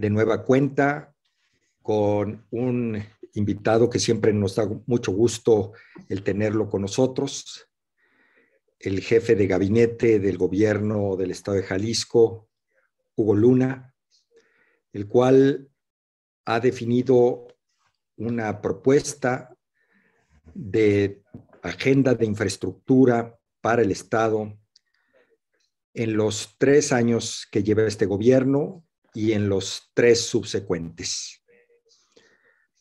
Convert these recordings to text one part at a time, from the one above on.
de nueva cuenta con un invitado que siempre nos da mucho gusto el tenerlo con nosotros, el jefe de gabinete del gobierno del estado de Jalisco, Hugo Luna, el cual ha definido una propuesta de agenda de infraestructura para el estado en los 3 años que lleva este gobierno y en los 3 subsecuentes.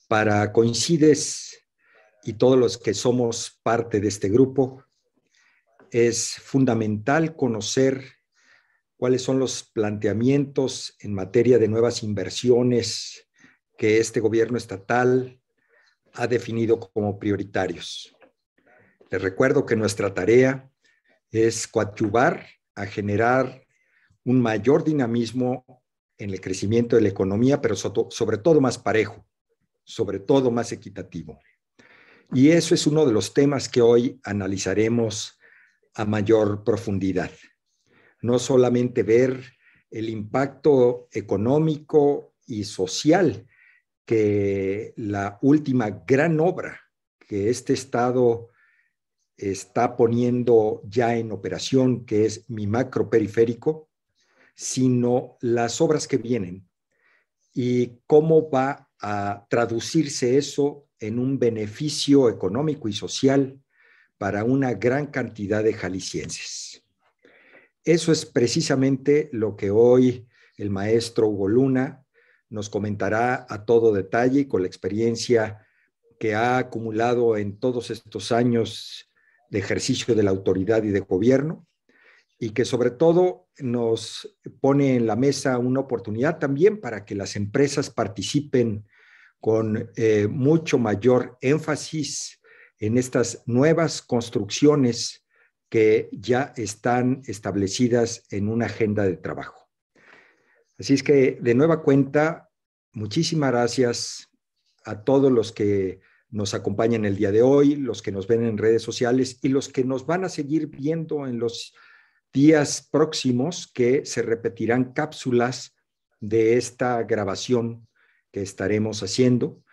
Para Coincides y todos los que somos parte de este grupo, es fundamental conocer cuáles son los planteamientos en materia de nuevas inversiones que este gobierno estatal ha definido como prioritarios. Les recuerdo que nuestra tarea es coadyuvar a generar un mayor dinamismo en el crecimiento de la economía, pero sobre todo más parejo, sobre todo más equitativo. Y eso es uno de los temas que hoy analizaremos a mayor profundidad. No solamente ver el impacto económico y social que la última gran obra que este estado está poniendo ya en operación, que es mi macroperiférico, sino las obras que vienen y cómo va a traducirse eso en un beneficio económico y social para una gran cantidad de jaliscienses. Eso es precisamente lo que hoy el maestro Hugo Luna nos comentará a todo detalle y con la experiencia que ha acumulado en todos estos años de ejercicio de la autoridad y de gobierno, y que sobre todo nos pone en la mesa una oportunidad también para que las empresas participen con mucho mayor énfasis en estas nuevas construcciones que ya están establecidas en una agenda de trabajo. Así es que, de nueva cuenta, muchísimas gracias a todos los que nos acompañan el día de hoy, los que nos ven en redes sociales y los que nos van a seguir viendo en los días próximos, que se repetirán cápsulas de esta grabación que estaremos haciendo,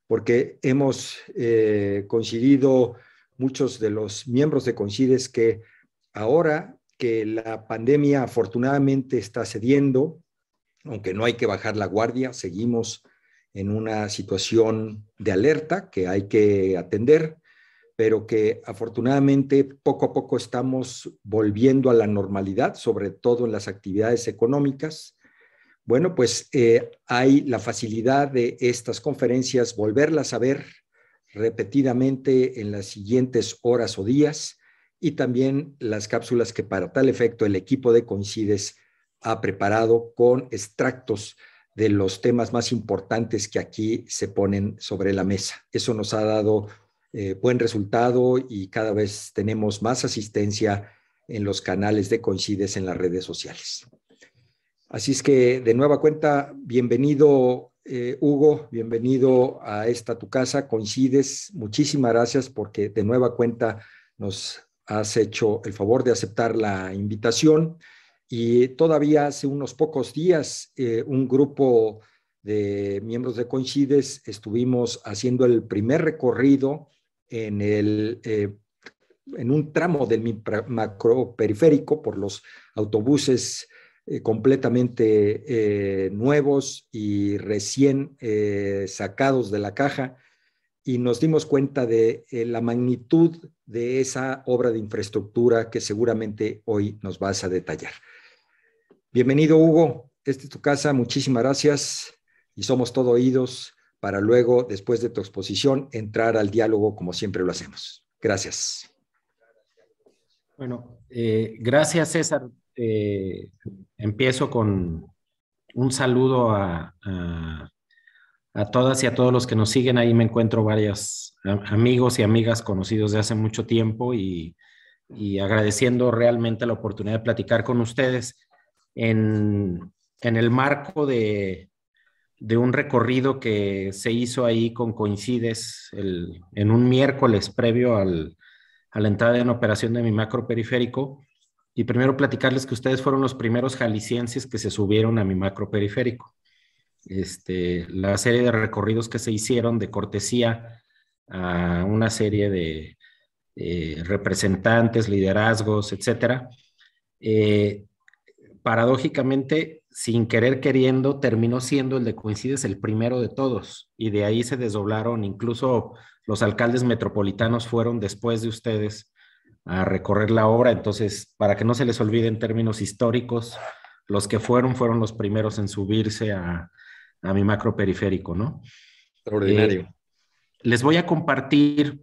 porque hemos coincidido muchos de los miembros de Coincides que ahora que la pandemia afortunadamente está cediendo, aunque no hay que bajar la guardia, seguimos en una situación de alerta que hay que atender, pero que afortunadamente poco a poco estamos volviendo a la normalidad, sobre todo en las actividades económicas. Bueno, pues hay la facilidad de estas conferencias volverlas a ver repetidamente en las siguientes horas o días, y también las cápsulas que para tal efecto el equipo de Coincides ha preparado con extractos de los temas más importantes que aquí se ponen sobre la mesa. Eso nos ha dado buen resultado y cada vez tenemos más asistencia en los canales de Coincides en las redes sociales. Así es que, de nueva cuenta, bienvenido Hugo, bienvenido a esta tu casa, Coincides. Muchísimas gracias porque de nueva cuenta nos has hecho el favor de aceptar la invitación. Y todavía hace unos pocos días, un grupo de miembros de Coincides estuvimos haciendo el primer recorrido en un tramo del macroperiférico por los autobuses completamente nuevos y recién sacados de la caja, y nos dimos cuenta de la magnitud de esa obra de infraestructura que seguramente hoy nos vas a detallar. Bienvenido, Hugo. Esta es tu casa. Muchísimas gracias y somos todo oídos para luego, después de tu exposición, entrar al diálogo como siempre lo hacemos. Gracias. Bueno, gracias, César. Empiezo con un saludo a todas y a todos los que nos siguen. Ahí me encuentro varios amigos y amigas conocidos de hace mucho tiempo y agradeciendo realmente la oportunidad de platicar con ustedes en el marco de un recorrido que se hizo ahí con Coincides en un miércoles previo a la entrada en operación de mi macroperiférico. Y primero platicarles que ustedes fueron los primeros jaliscienses que se subieron a mi macroperiférico. la serie de recorridos que se hicieron de cortesía a una serie de representantes, liderazgos, etcétera. Paradójicamente, sin querer queriendo, terminó siendo el de Coincides el primero de todos, y de ahí se desdoblaron, incluso los alcaldes metropolitanos fueron después de ustedes a recorrer la obra. Entonces, para que no se les olvide en términos históricos, los que fueron los primeros en subirse a mi macro periférico, ¿no? Extraordinario. Les voy a compartir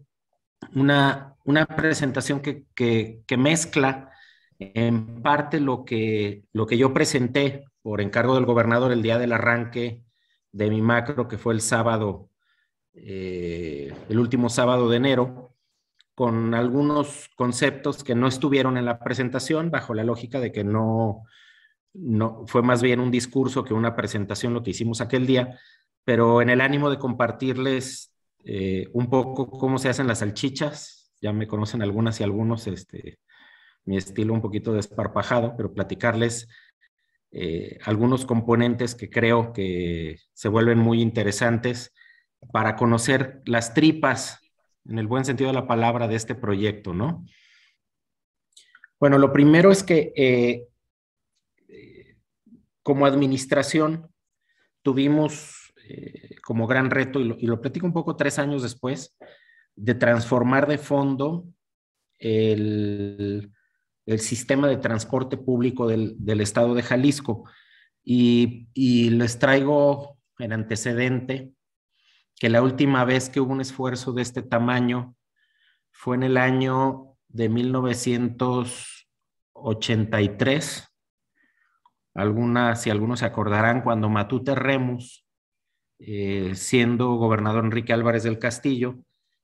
una presentación que mezcla en parte lo que yo presenté por encargo del gobernador el día del arranque de mi macro, que fue el sábado, el último sábado de enero, con algunos conceptos que no estuvieron en la presentación, bajo la lógica de que no fue más bien un discurso que una presentación lo que hicimos aquel día, pero en el ánimo de compartirles un poco cómo se hacen las salchichas. Ya me conocen algunas y algunos, mi estilo un poquito desparpajado, pero platicarles algunos componentes que creo que se vuelven muy interesantes para conocer las tripas, en el buen sentido de la palabra, de este proyecto, ¿no? Bueno, lo primero es que como administración tuvimos como gran reto, y lo platico un poco 3 años después, de transformar de fondo el sistema de transporte público del estado de Jalisco. Y les traigo en antecedente que la última vez que hubo un esfuerzo de este tamaño fue en el año de 1983. Si algunos se acordarán, cuando Matute Remus, siendo gobernador Enrique Álvarez del Castillo,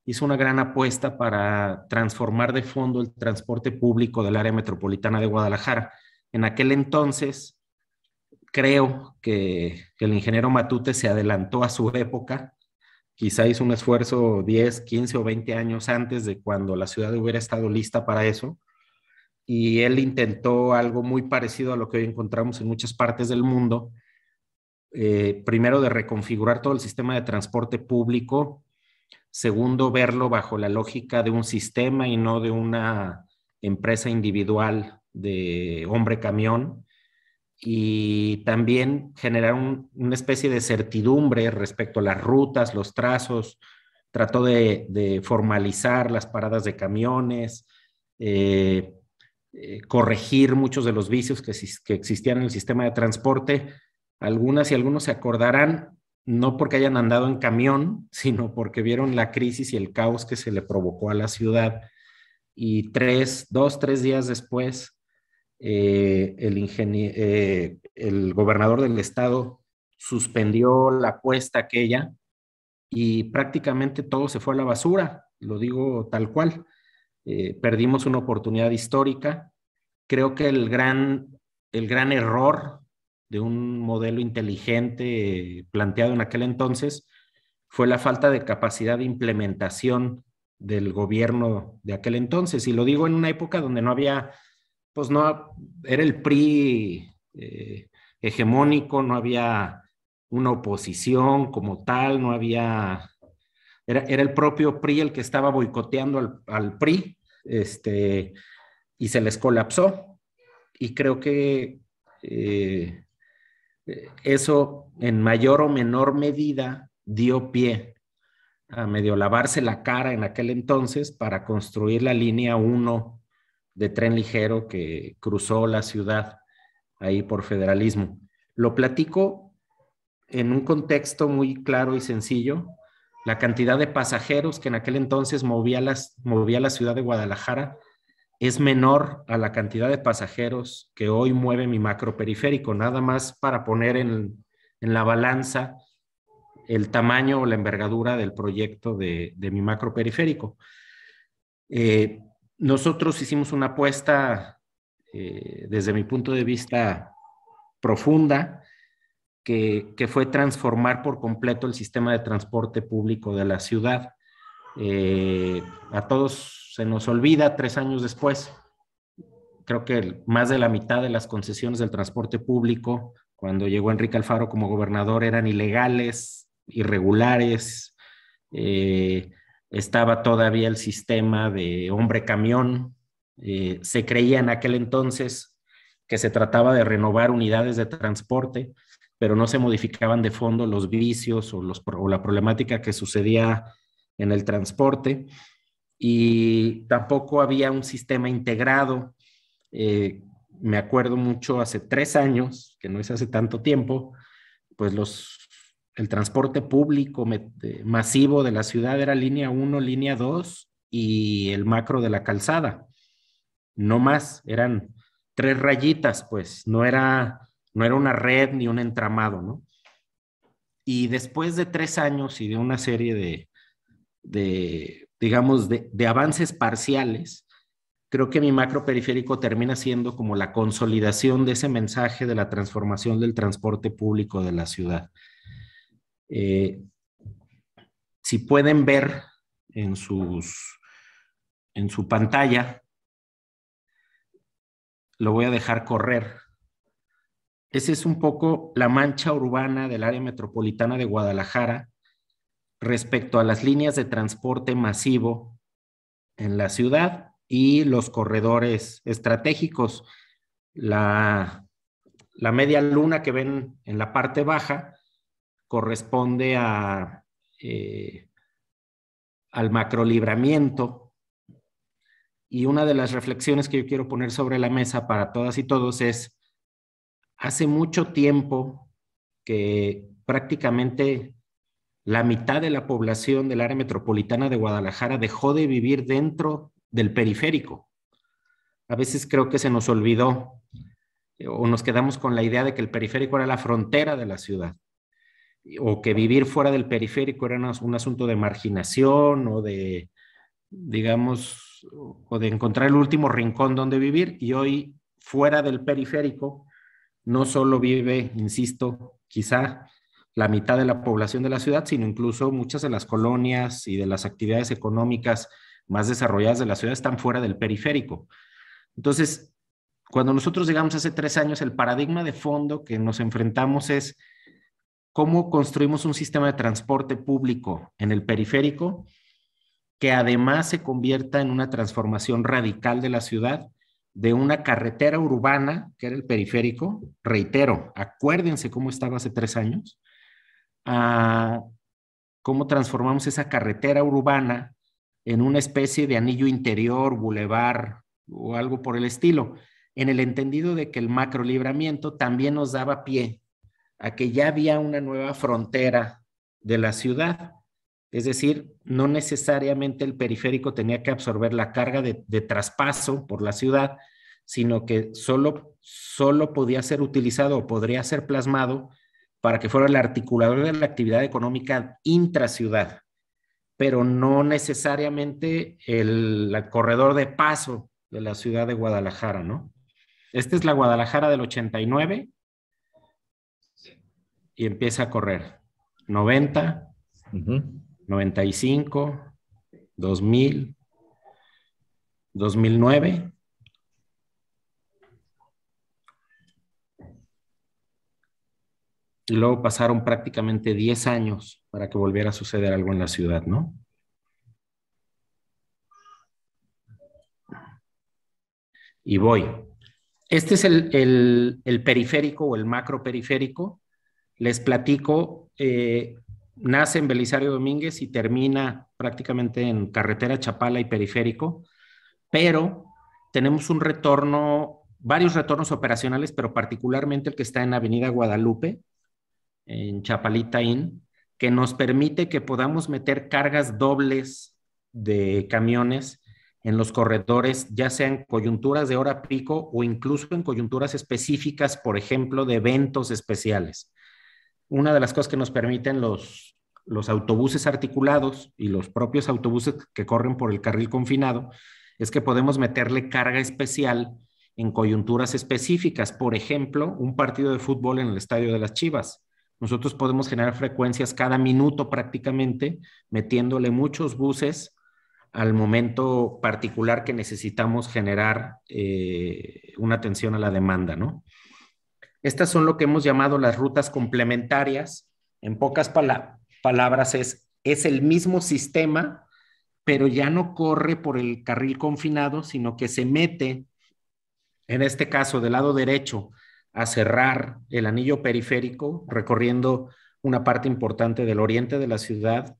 hizo una gran apuesta para transformar de fondo el transporte público del área metropolitana de Guadalajara. En aquel entonces, creo que el ingeniero Matute se adelantó a su época, quizá hizo un esfuerzo 10, 15 o 20 años antes de cuando la ciudad hubiera estado lista para eso, y él intentó algo muy parecido a lo que hoy encontramos en muchas partes del mundo, primero de reconfigurar todo el sistema de transporte público, segundo, verlo bajo la lógica de un sistema y no de una empresa individual de hombre camión, y también generar una especie de certidumbre respecto a las rutas, los trazos. Trató de formalizar las paradas de camiones, corregir muchos de los vicios que existían en el sistema de transporte. Algunas y algunos se acordarán, no porque hayan andado en camión, sino porque vieron la crisis y el caos que se le provocó a la ciudad. Y 2, 3 días después, el gobernador del estado suspendió la apuesta aquella y prácticamente todo se fue a la basura, lo digo tal cual. Perdimos una oportunidad histórica. Creo que el gran error de un modelo inteligente planteado en aquel entonces fue la falta de capacidad de implementación del gobierno de aquel entonces. Y lo digo en una época donde no había, pues no, era el PRI hegemónico, no había una oposición como tal, no había, era el propio PRI el que estaba boicoteando al PRI, y se les colapsó. Y creo que eso en mayor o menor medida dio pie a medio lavarse la cara en aquel entonces para construir la línea 1 de tren ligero que cruzó la ciudad ahí por Federalismo. Lo platico en un contexto muy claro y sencillo. La cantidad de pasajeros que en aquel entonces movía la ciudad de Guadalajara es menor a la cantidad de pasajeros que hoy mueve mi macro periférico, nada más para poner en la balanza el tamaño o la envergadura del proyecto de mi macro periférico. Nosotros hicimos una apuesta, desde mi punto de vista, profunda, que fue transformar por completo el sistema de transporte público de la ciudad. A todos se nos olvida 3 años después, creo que más de la mitad de las concesiones del transporte público cuando llegó Enrique Alfaro como gobernador eran ilegales, irregulares. Estaba todavía el sistema de hombre camión. Se creía en aquel entonces que se trataba de renovar unidades de transporte, pero no se modificaban de fondo los vicios o la problemática que sucedía en el transporte, y tampoco había un sistema integrado. Me acuerdo mucho hace 3 años, que no es hace tanto tiempo, pues el transporte público masivo de la ciudad era línea 1, línea 2 y el macro de la calzada. No más, eran 3 rayitas, pues no era una red ni un entramado, ¿no? Y después de 3 años y de una serie digamos, de avances parciales, creo que mi macro periférico termina siendo como la consolidación de ese mensaje de la transformación del transporte público de la ciudad. Si pueden ver en su pantalla, lo voy a dejar correr. Esa es un poco la mancha urbana del área metropolitana de Guadalajara respecto a las líneas de transporte masivo en la ciudad y los corredores estratégicos. La media luna que ven en la parte baja corresponde al macrolibramiento, y una de las reflexiones que yo quiero poner sobre la mesa para todas y todos es: hace mucho tiempo que prácticamente la mitad de la población del área metropolitana de Guadalajara dejó de vivir dentro del periférico. A veces creo que se nos olvidó o nos quedamos con la idea de que el periférico era la frontera de la ciudad, o que vivir fuera del periférico era un asunto de marginación o de, digamos, o de encontrar el último rincón donde vivir. Y hoy, fuera del periférico, no solo vive, insisto, quizá la mitad de la población de la ciudad, sino incluso muchas de las colonias y de las actividades económicas más desarrolladas de la ciudad están fuera del periférico. Entonces, cuando nosotros llegamos hace 3 años, el paradigma de fondo que nos enfrentamos es cómo construimos un sistema de transporte público en el periférico que además se convierta en una transformación radical de la ciudad, de una carretera urbana, que era el periférico, reitero, acuérdense cómo estaba hace 3 años, a cómo transformamos esa carretera urbana en una especie de anillo interior, bulevar o algo por el estilo, en el entendido de que el macrolibramiento también nos daba pie a que ya había una nueva frontera de la ciudad. Es decir, no necesariamente el periférico tenía que absorber la carga de traspaso por la ciudad, sino que solo podía ser utilizado o podría ser plasmado para que fuera el articulador de la actividad económica intraciudad, pero no necesariamente el corredor de paso de la ciudad de Guadalajara, ¿no? Esta es la Guadalajara del 89 y empieza a correr. 90, 95, 2000, 2009. Y luego pasaron prácticamente 10 años para que volviera a suceder algo en la ciudad, ¿no? Y voy. Este es el periférico o el macro periférico. Les platico, nace en Belisario Domínguez y termina prácticamente en carretera Chapala y periférico, pero tenemos varios retornos operacionales, pero particularmente el que está en Avenida Guadalupe, en Chapalita Inn, que nos permite que podamos meter cargas dobles de camiones en los corredores, ya sea en coyunturas de hora pico o incluso en coyunturas específicas, por ejemplo, de eventos especiales. Una de las cosas que nos permiten los autobuses articulados y los propios autobuses que corren por el carril confinado es que podemos meterle carga especial en coyunturas específicas. Por ejemplo, un partido de fútbol en el Estadio de las Chivas. Nosotros podemos generar frecuencias cada minuto prácticamente, metiéndole muchos buses al momento particular que necesitamos generar una atención a la demanda, ¿no? Estas son lo que hemos llamado las rutas complementarias. En pocas palabras, es el mismo sistema, pero ya no corre por el carril confinado, sino que se mete, en este caso, del lado derecho, a cerrar el anillo periférico, recorriendo una parte importante del oriente de la ciudad,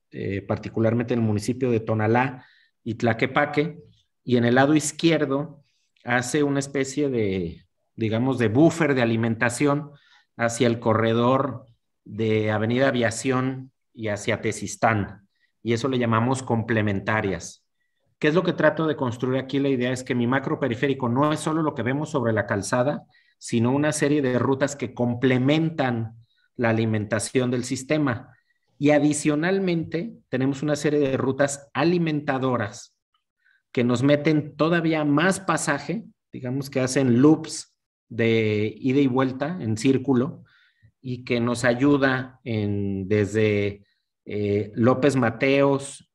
particularmente en el municipio de Tonalá y Tlaquepaque, y en el lado izquierdo hace una especie de, digamos, de buffer de alimentación hacia el corredor de Avenida Aviación y hacia Tezistán, y eso le llamamos complementarias. ¿Qué es lo que trato de construir aquí? La idea es que mi macro periférico no es solo lo que vemos sobre la calzada, sino una serie de rutas que complementan la alimentación del sistema. Y adicionalmente tenemos una serie de rutas alimentadoras que nos meten todavía más pasaje, digamos que hacen loops de ida y vuelta en círculo, y que nos ayuda desde López Mateos,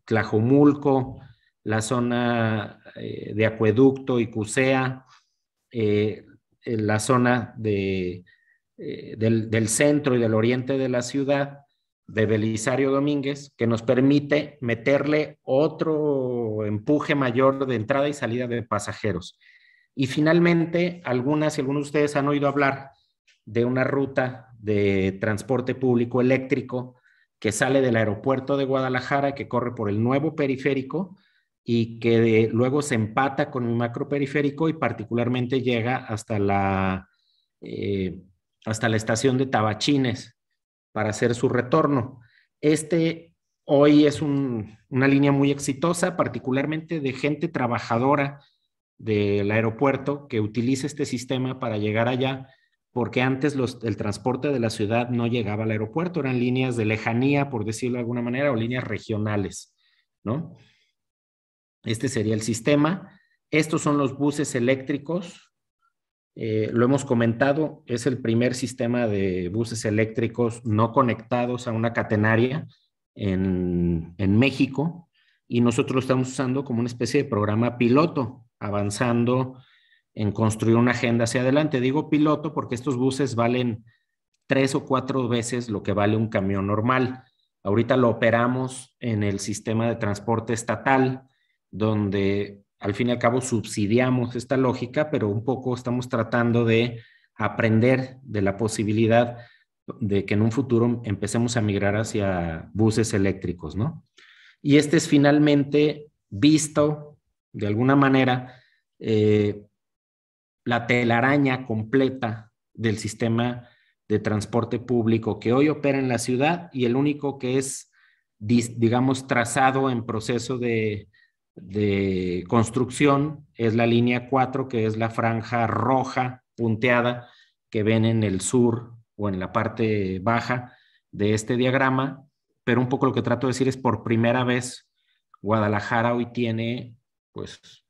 Tlajomulco, la zona de Acueducto y Cusea, en la zona del centro y del oriente de la ciudad, de Belisario Domínguez, que nos permite meterle otro empuje mayor de entrada y salida de pasajeros. Y finalmente, algunos de ustedes han oído hablar de una ruta de transporte público eléctrico que sale del aeropuerto de Guadalajara, que corre por el nuevo periférico y que luego se empata con mi macro periférico y particularmente llega hasta la estación de Tabachines para hacer su retorno. Hoy es una línea muy exitosa, particularmente de gente trabajadora del aeropuerto que utiliza este sistema para llegar allá, porque antes el transporte de la ciudad no llegaba al aeropuerto, eran líneas de lejanía, por decirlo de alguna manera, o líneas regionales, ¿no? Este sería el sistema. Estos son los buses eléctricos. Lo hemos comentado, es el primer sistema de buses eléctricos no conectados a una catenaria en México, y nosotros lo estamos usando como una especie de programa piloto, avanzando en construir una agenda hacia adelante. Digo piloto porque estos buses valen 3 o 4 veces lo que vale un camión normal. Ahorita lo operamos en el sistema de transporte estatal, donde al fin y al cabo subsidiamos esta lógica, pero un poco estamos tratando de aprender de la posibilidad de que en un futuro empecemos a migrar hacia buses eléctricos, ¿no? Y este es finalmente visto, de alguna manera, la telaraña completa del sistema de transporte público que hoy opera en la ciudad, y el único que es, digamos, trazado en proceso de construcción es la línea 4, que es la franja roja punteada que ven en el sur o en la parte baja de este diagrama. Pero un poco lo que trato de decir es, por primera vez Guadalajara hoy tiene pues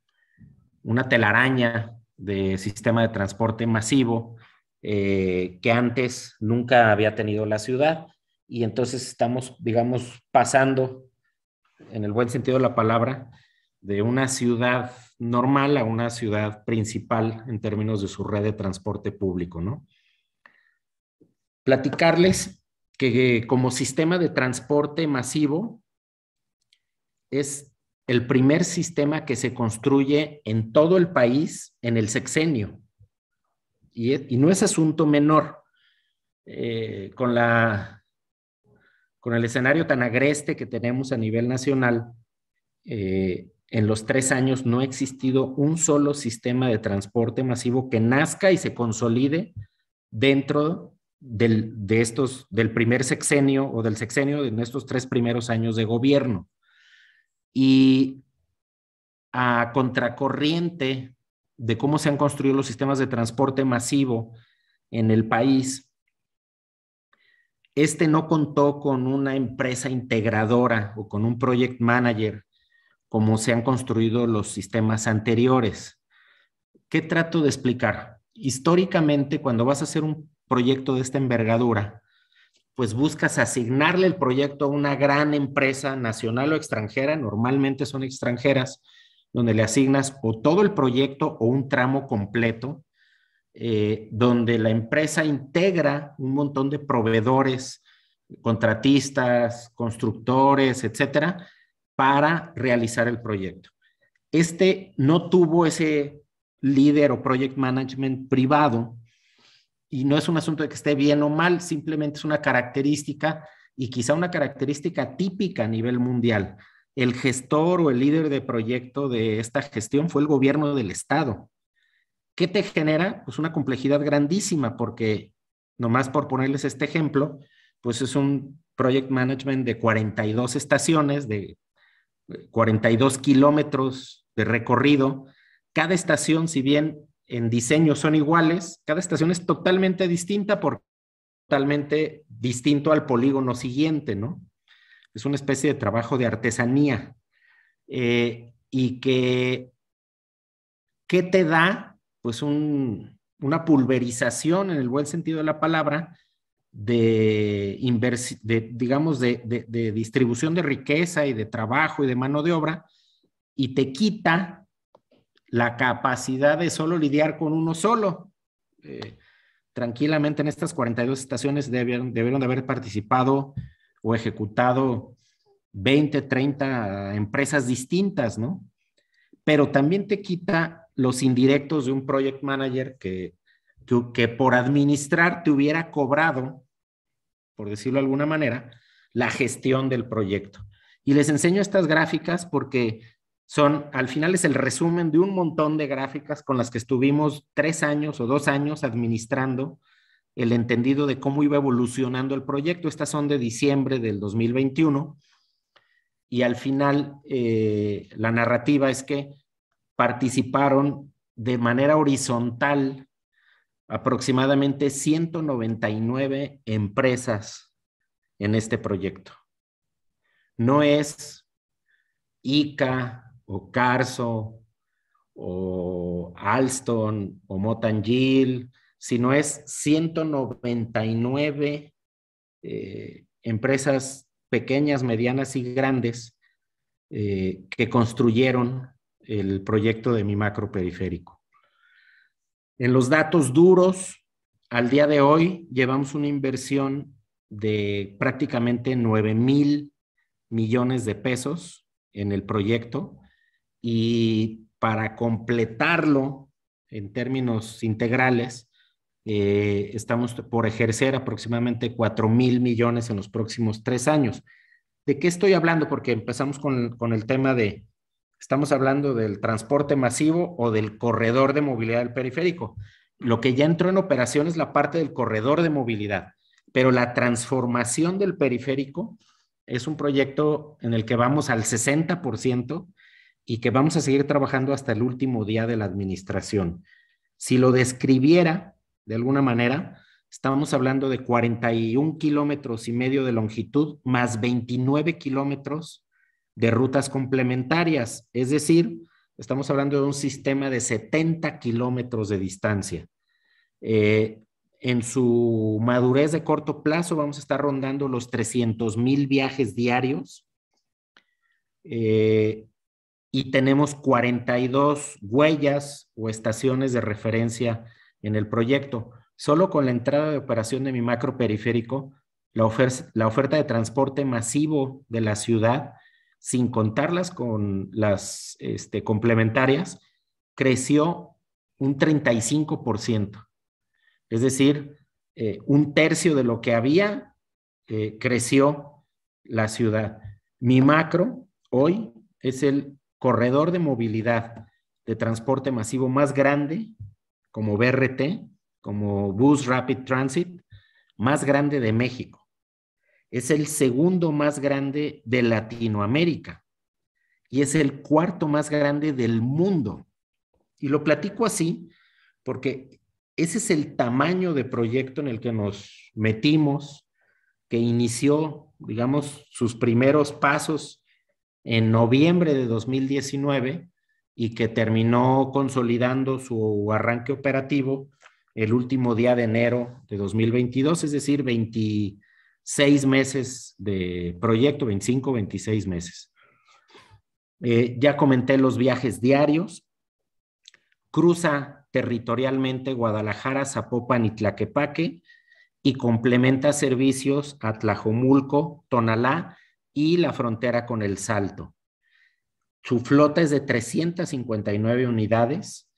una telaraña de sistema de transporte masivo que antes nunca había tenido la ciudad, y entonces estamos, digamos, pasando, en el buen sentido de la palabra, de una ciudad normal a una ciudad principal en términos de su red de transporte público, ¿no? Platicarles que como sistema de transporte masivo es el primer sistema que se construye en todo el país en el sexenio. Y no es asunto menor. Con el escenario tan agreste que tenemos a nivel nacional, en los 3 años no ha existido un solo sistema de transporte masivo que nazca y se consolide dentro del primer sexenio o del sexenio de estos 3 primeros años de gobierno. Y a contracorriente de cómo se han construido los sistemas de transporte masivo en el país, no contó con una empresa integradora o con un project manager como se han construido los sistemas anteriores. ¿Qué trato de explicar? Históricamente, cuando vas a hacer un proyecto de esta envergadura, pues buscas asignarle el proyecto a una gran empresa nacional o extranjera, normalmente son extranjeras, donde le asignas o todo el proyecto o un tramo completo, donde la empresa integra un montón de proveedores, contratistas, constructores, etcétera, para realizar el proyecto. Este no tuvo ese líder o project management privado, y no es un asunto de que esté bien o mal, simplemente es una característica, y quizá una característica típica a nivel mundial. El gestor o el líder de proyecto de esta gestión fue el gobierno del estado. ¿Qué te genera? Pues una complejidad grandísima, porque nomás por ponerles este ejemplo, pues es un project management de 42 estaciones, de 42 kilómetros de recorrido. Cada estación, si bien en diseño son iguales, cada estación es totalmente distinta, por totalmente distinto al polígono siguiente, ¿no? Es una especie de trabajo de artesanía. Y que, ¿qué te da? Pues una pulverización, en el buen sentido de la palabra, digamos, de distribución de riqueza y de trabajo y de mano de obra, y te quita la capacidad de solo lidiar con uno solo. Tranquilamente en estas 42 estaciones debieron de haber participado o ejecutado 20, 30 empresas distintas, ¿no? Pero también te quita los indirectos de un project manager que por administrar te hubiera cobrado, por decirlo de alguna manera, la gestión del proyecto. Y les enseño estas gráficas porque al final es el resumen de un montón de gráficas con las que estuvimos 3 años o 2 años administrando el entendido de cómo iba evolucionando el proyecto. Estas son de diciembre del 2021. Y al final, la narrativa es que participaron de manera horizontal aproximadamente 199 empresas en este proyecto. No es ICA o Carso o Alstom o Motangil, sino es 199 empresas pequeñas, medianas y grandes que construyeron el proyecto de mi macro periférico. En los datos duros, al día de hoy llevamos una inversión de prácticamente 9,000 millones de pesos en el proyecto, y para completarlo en términos integrales, estamos por ejercer aproximadamente 4,000 millones en los próximos 3 años. ¿De qué estoy hablando? Porque empezamos con el tema estamos hablando del transporte masivo o del corredor de movilidad del periférico. Lo que ya entró en operación es la parte del corredor de movilidad, pero la transformación del periférico es un proyecto en el que vamos al 60% y que vamos a seguir trabajando hasta el último día de la administración. Si lo describiera de alguna manera, estamos hablando de 41 kilómetros y medio de longitud más 29 kilómetros de rutas complementarias. Es decir, estamos hablando de un sistema de 70 kilómetros de distancia. En su madurez de corto plazo vamos a estar rondando los 300,000 viajes diarios. Y tenemos 42 huellas o estaciones de referencia en el proyecto. Solo con la entrada de operación de mi macro periférico, la oferta de transporte masivo de la ciudad, sin contarlas con las complementarias, creció un 35%. Es decir, un tercio de lo que había creció la ciudad. Mi macro hoy es el corredor de movilidad de transporte masivo más grande, como BRT, como Bus Rapid Transit, más grande de México. Es el segundo más grande de Latinoamérica y es el cuarto más grande del mundo. Y lo platico así porque ese es el tamaño de proyecto en el que nos metimos, que inició, digamos, sus primeros pasos en noviembre de 2019 y que terminó consolidando su arranque operativo el último día de enero de 2022, es decir, 26 meses de proyecto, 25, 26 meses. Ya comenté los viajes diarios. Cruza territorialmente Guadalajara, Zapopan y Tlaquepaque y complementa servicios a Tlajomulco, Tonalá y la frontera con El Salto. Su flota es de 359 unidades,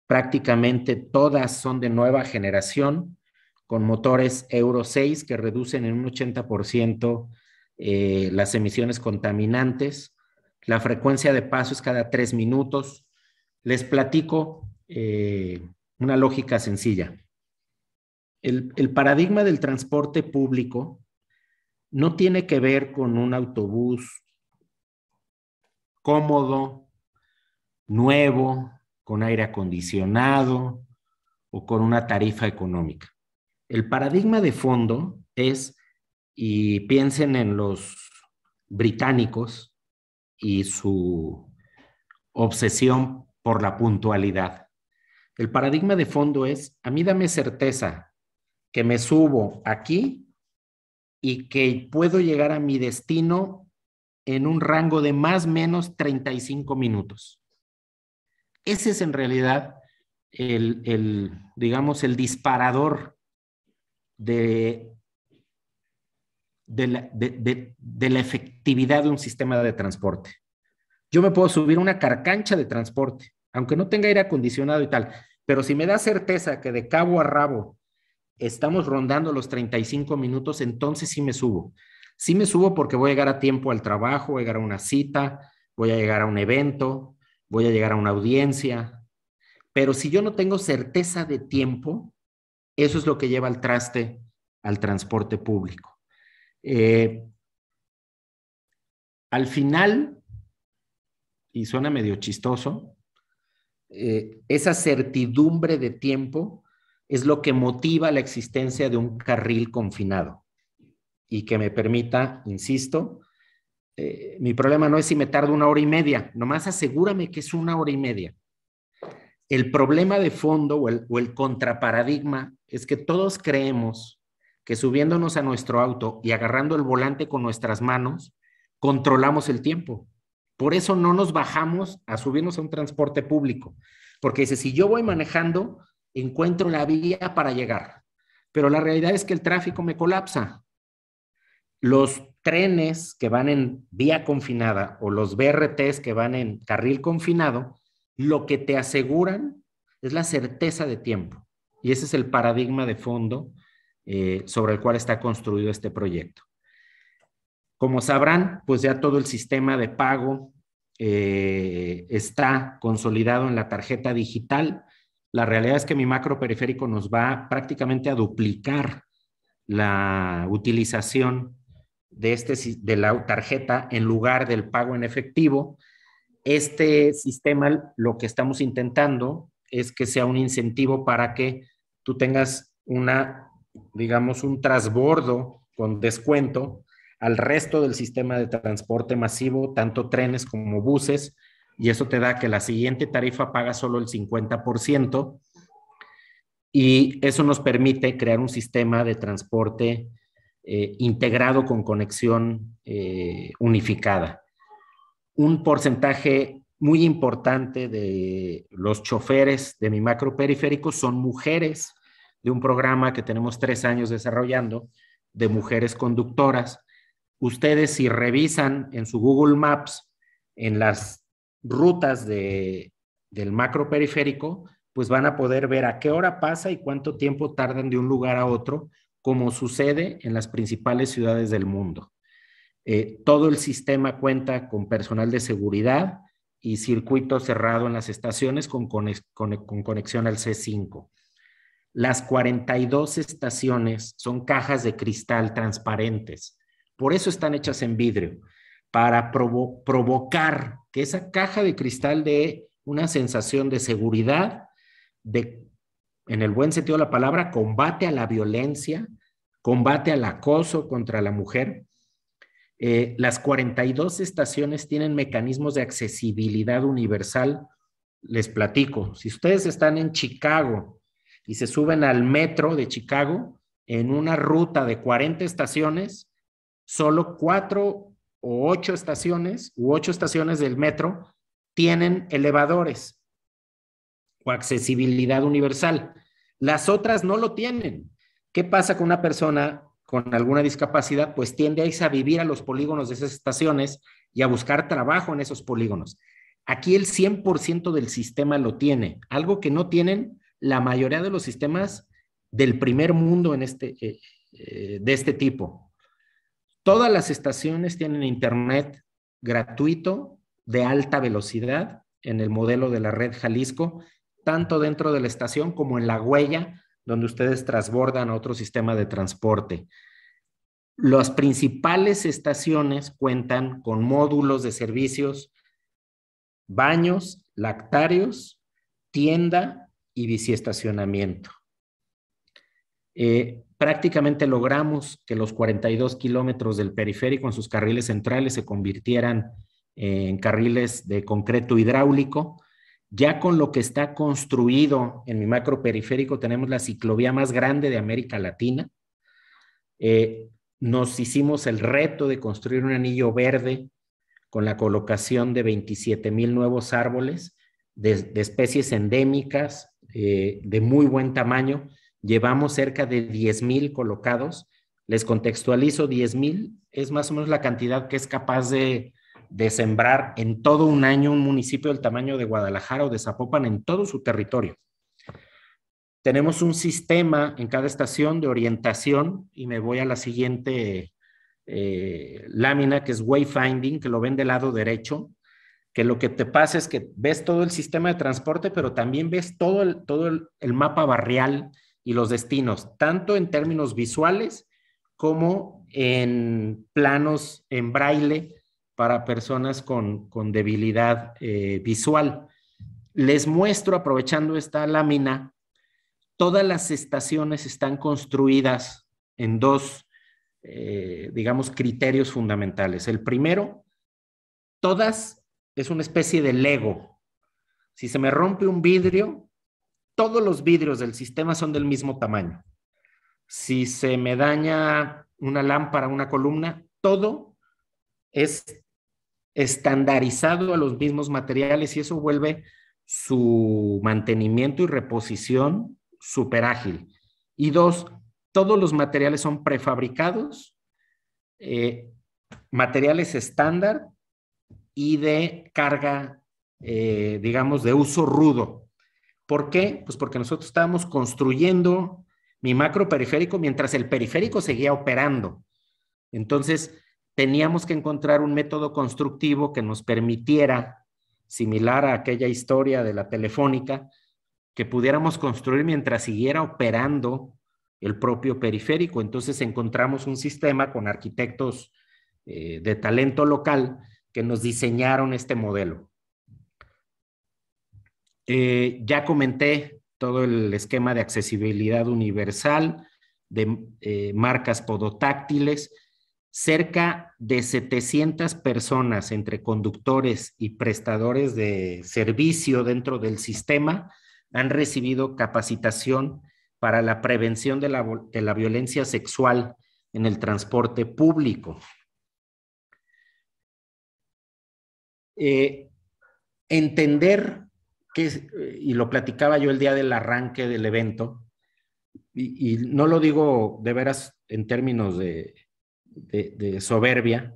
prácticamente todas son de nueva generación, con motores Euro 6 que reducen en un 80% las emisiones contaminantes. La frecuencia de paso es cada 3 minutos. Les platico una lógica sencilla. El paradigma del transporte público no tiene que ver con un autobús cómodo, nuevo, con aire acondicionado o con una tarifa económica. El paradigma de fondo es, y piensen en los británicos y su obsesión por la puntualidad. El paradigma de fondo es, a mí dame certeza que me subo aquí y que puedo llegar a mi destino en un rango de más o menos 35 minutos. Ese es en realidad digamos, el disparador de la efectividad de un sistema de transporte. Yo me puedo subir a una carcancha de transporte, aunque no tenga aire acondicionado y tal, pero si me da certeza que de cabo a rabo estamos rondando los 35 minutos, entonces sí me subo. Sí me subo porque voy a llegar a tiempo al trabajo, voy a llegar a una cita, voy a llegar a un evento, voy a llegar a una audiencia. Pero si yo no tengo certeza de tiempo, eso es lo que lleva al traste al transporte público. Al final, y suena medio chistoso, esa certidumbre de tiempo es lo que motiva la existencia de un carril confinado y que me permita, insisto, mi problema no es si me tardo 1 hora y media, nomás asegúrame que es 1 hora y media. El problema de fondo o el contraparadigma es que todos creemos que subiéndonos a nuestro auto y agarrando el volante con nuestras manos, controlamos el tiempo. Por eso no nos bajamos a subirnos a un transporte público, porque dice, si yo voy manejando, encuentro la vía para llegar, pero la realidad es que el tráfico me colapsa. Los trenes que van en vía confinada o los BRTs que van en carril confinado, lo que te aseguran es la certeza de tiempo. Y ese es el paradigma de fondo sobre el cual está construido este proyecto. Como sabrán, pues ya todo el sistema de pago está consolidado en la tarjeta digital. La realidad es que mi macro periférico nos va prácticamente a duplicar la utilización de la tarjeta en lugar del pago en efectivo. Este sistema, lo que estamos intentando es que sea un incentivo para que tú tengas digamos, un transbordo con descuento al resto del sistema de transporte masivo, tanto trenes como buses, y eso te da que la siguiente tarifa paga solo el 50%, y eso nos permite crear un sistema de transporte integrado con conexión unificada. Un porcentaje muy importante de los choferes de mi macro periférico son mujeres, de un programa que tenemos 3 años desarrollando, de mujeres conductoras. Ustedes, si revisan en su Google Maps, en las rutas del macro periférico, pues van a poder ver a qué hora pasa y cuánto tiempo tardan de un lugar a otro, como sucede en las principales ciudades del mundo. Todo el sistema cuenta con personal de seguridad y circuito cerrado en las estaciones con conexión al C5. Las 42 estaciones son cajas de cristal transparentes. Por eso están hechas en vidrio, para provocar que esa caja de cristal dé una sensación de seguridad, en el buen sentido de la palabra, combate a la violencia, combate al acoso contra la mujer. Las 42 estaciones tienen mecanismos de accesibilidad universal. Les platico, si ustedes están en Chicago y se suben al metro de Chicago, en una ruta de 40 estaciones, solo 4 o 8 estaciones del metro tienen elevadores. o accesibilidad universal. Las otras no lo tienen. ¿Qué pasa con una persona con alguna discapacidad? Pues tiende a irse a vivir a los polígonos de esas estaciones y a buscar trabajo en esos polígonos. Aquí el 100% del sistema lo tiene, algo que no tienen la mayoría de los sistemas del primer mundo de este tipo. Todas las estaciones tienen internet gratuito de alta velocidad en el modelo de la red Jalisco, tanto dentro de la estación como en la huella, donde ustedes transbordan a otro sistema de transporte. Las principales estaciones cuentan con módulos de servicios, baños, lactarios, tienda y biciestacionamiento. Prácticamente logramos que los 42 kilómetros del periférico en sus carriles centrales se convirtieran en carriles de concreto hidráulico. Ya con lo que está construido en mi macro periférico tenemos la ciclovía más grande de América Latina. Nos hicimos el reto de construir un anillo verde con la colocación de 27,000 nuevos árboles de especies endémicas de muy buen tamaño. Llevamos cerca de 10,000 colocados. Les contextualizo, 10,000 es más o menos la cantidad que es capaz de sembrar en todo un año un municipio del tamaño de Guadalajara o de Zapopan en todo su territorio. Tenemos un sistema en cada estación de orientación y me voy a la siguiente lámina, que es wayfinding, que lo ven del lado derecho, que lo que te pasa es que ves todo el sistema de transporte, pero también ves todo el mapa barrial y los destinos, tanto en términos visuales como en planos en braille para personas con debilidad visual. Les muestro, aprovechando esta lámina, todas las estaciones están construidas en dos, digamos, criterios fundamentales. El primero, todas es una especie de Lego. Si se me rompe un vidrio, todos los vidrios del sistema son del mismo tamaño. Si se me daña una lámpara, una columna, todo es estandarizado a los mismos materiales y eso vuelve su mantenimiento y reposición súper ágil. Y dos, todos los materiales son prefabricados, materiales estándar y de carga, digamos, de uso rudo. ¿Por qué? Pues porque nosotros estábamos construyendo mi macro periférico mientras el periférico seguía operando. Entonces, teníamos que encontrar un método constructivo que nos permitiera, similar a aquella historia de la telefónica, que pudiéramos construir mientras siguiera operando el propio periférico. Entonces encontramos un sistema con arquitectos de talento local que nos diseñaron este modelo. Ya comenté todo el esquema de accesibilidad universal, de marcas podotáctiles. Cerca de 700 personas entre conductores y prestadores de servicio dentro del sistema han recibido capacitación para la prevención de la violencia sexual en el transporte público. Entender y lo platicaba yo el día del arranque del evento, y no lo digo de veras en términos de soberbia,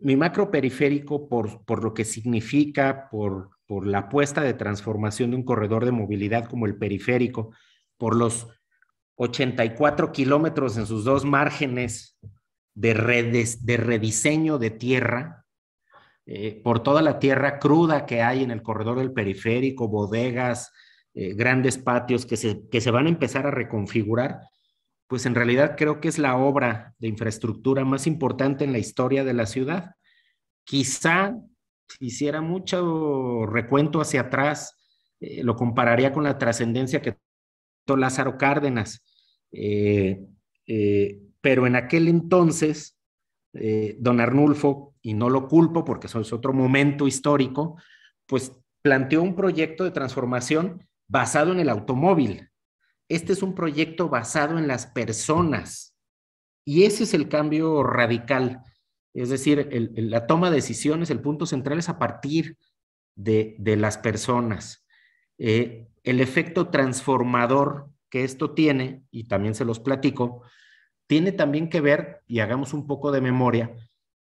mi macro periférico, por lo que significa, por la apuesta de transformación de un corredor de movilidad como el periférico, por los 84 kilómetros en sus dos márgenes de rediseño de tierra, por toda la tierra cruda que hay en el corredor del periférico, bodegas, grandes patios que se van a empezar a reconfigurar, pues en realidad creo que es la obra de infraestructura más importante en la historia de la ciudad. Quizá, si hiciera mucho recuento hacia atrás, lo compararía con la trascendencia que tuvo Lázaro Cárdenas. Pero en aquel entonces, don Arnulfo, y no lo culpo porque eso es otro momento histórico, pues planteó un proyecto de transformación basado en el automóvil. Este es un proyecto basado en las personas y ese es el cambio radical. Es decir, la toma de decisiones, el punto central es a partir de las personas. El efecto transformador que esto tiene, y también se los platico, tiene también que ver, y hagamos un poco de memoria,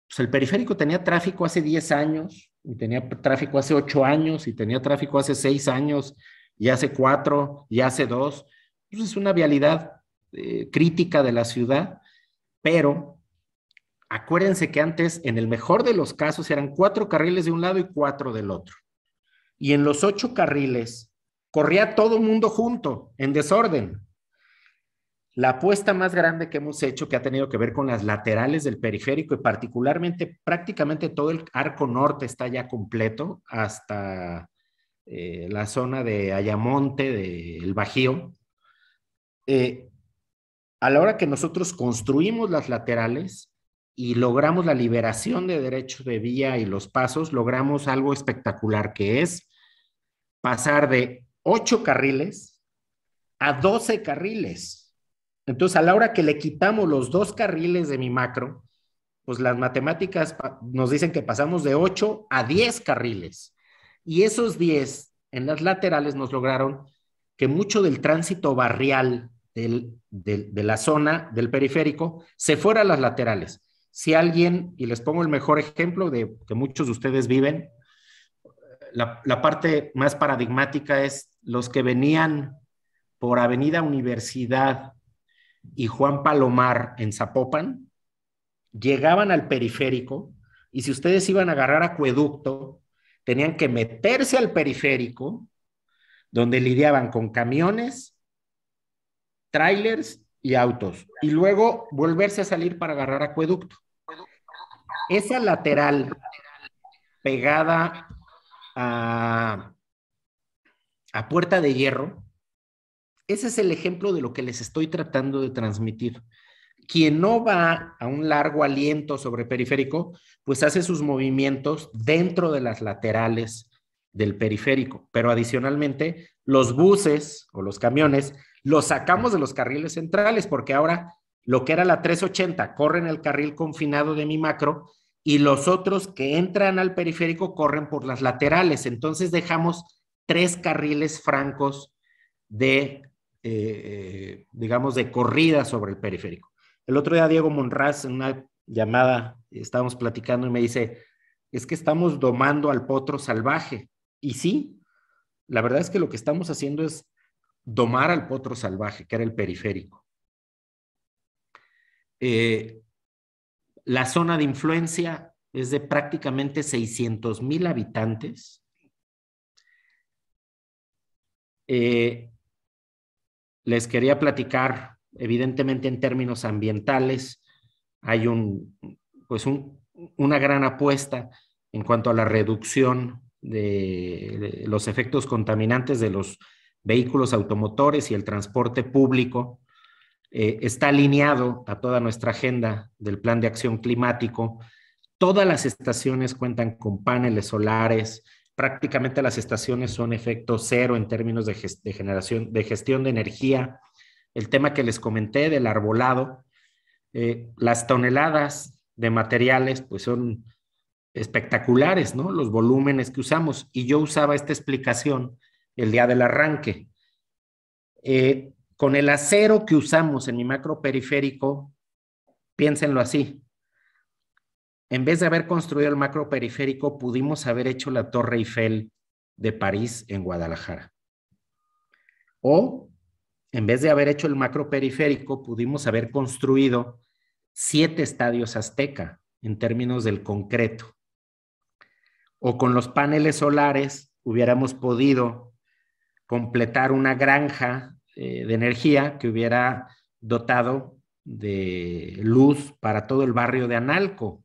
pues el periférico tenía tráfico hace 10 años, y tenía tráfico hace 8 años, y tenía tráfico hace 6 años, y hace 4, y hace 2. Pues es una vialidad crítica de la ciudad, pero acuérdense que antes, en el mejor de los casos, eran 4 carriles de un lado y 4 del otro. Y en los 8 carriles corría todo el mundo junto, en desorden. La apuesta más grande que hemos hecho, que ha tenido que ver con las laterales del periférico y particularmente prácticamente todo el arco norte está ya completo hasta la zona de Ayamonte, del Bajío. A la hora que nosotros construimos las laterales y logramos la liberación de derechos de vía y los pasos, logramos algo espectacular, que es pasar de 8 carriles a 12 carriles. Entonces, a la hora que le quitamos los 2 carriles de mi macro, pues las matemáticas nos dicen que pasamos de 8 a 10 carriles. Y esos 10 en las laterales nos lograron que mucho del tránsito barrial de la zona del periférico se fuera a las laterales. Si alguien, y les pongo el mejor ejemplo de que muchos de ustedes viven, la parte más paradigmática es los que venían por Avenida Universidad y Juan Palomar en Zapopan, llegaban al periférico y si ustedes iban a agarrar acueducto, tenían que meterse al periférico, donde lidiaban con camiones, trailers y autos, y luego volverse a salir para agarrar acueducto. Esa lateral pegada a Puerta de Hierro, ese es el ejemplo de lo que les estoy tratando de transmitir. Quien no va a un largo aliento sobre periférico, pues hace sus movimientos dentro de las laterales del periférico. Pero adicionalmente, los buses o los camiones los sacamos de los carriles centrales, porque ahora lo que era la 380 corre en el carril confinado de mi macro y los otros que entran al periférico corren por las laterales. Entonces dejamos 3 carriles francos de, digamos, de corrida sobre el periférico. El otro día Diego Monraz en una llamada estábamos platicando y me dice, es que estamos domando al potro salvaje. Y sí, la verdad es que lo que estamos haciendo es domar al potro salvaje, que era el periférico. La zona de influencia es de prácticamente 600,000 habitantes. Les quería platicar, evidentemente en términos ambientales, hay una gran apuesta en cuanto a la reducción de los efectos contaminantes de los vehículos automotores y el transporte público. Está alineado a toda nuestra agenda del Plan de Acción Climático. Todas las estaciones cuentan con paneles solares. Prácticamente las estaciones son efecto cero en términos de gestión de energía. El tema que les comenté del arbolado, las toneladas de materiales pues son espectaculares, ¿no? Los volúmenes que usamos. Y yo usaba esta explicación el día del arranque. Con el acero que usamos en mi macro periférico, piénsenlo así. En vez de haber construido el macro periférico, pudimos haber hecho la Torre Eiffel de París en Guadalajara. O, en vez de haber hecho el macro periférico, pudimos haber construido 7 estadios Azteca en términos del concreto. O con los paneles solares hubiéramos podido completar una granja de energía que hubiera dotado de luz para todo el barrio de Analco.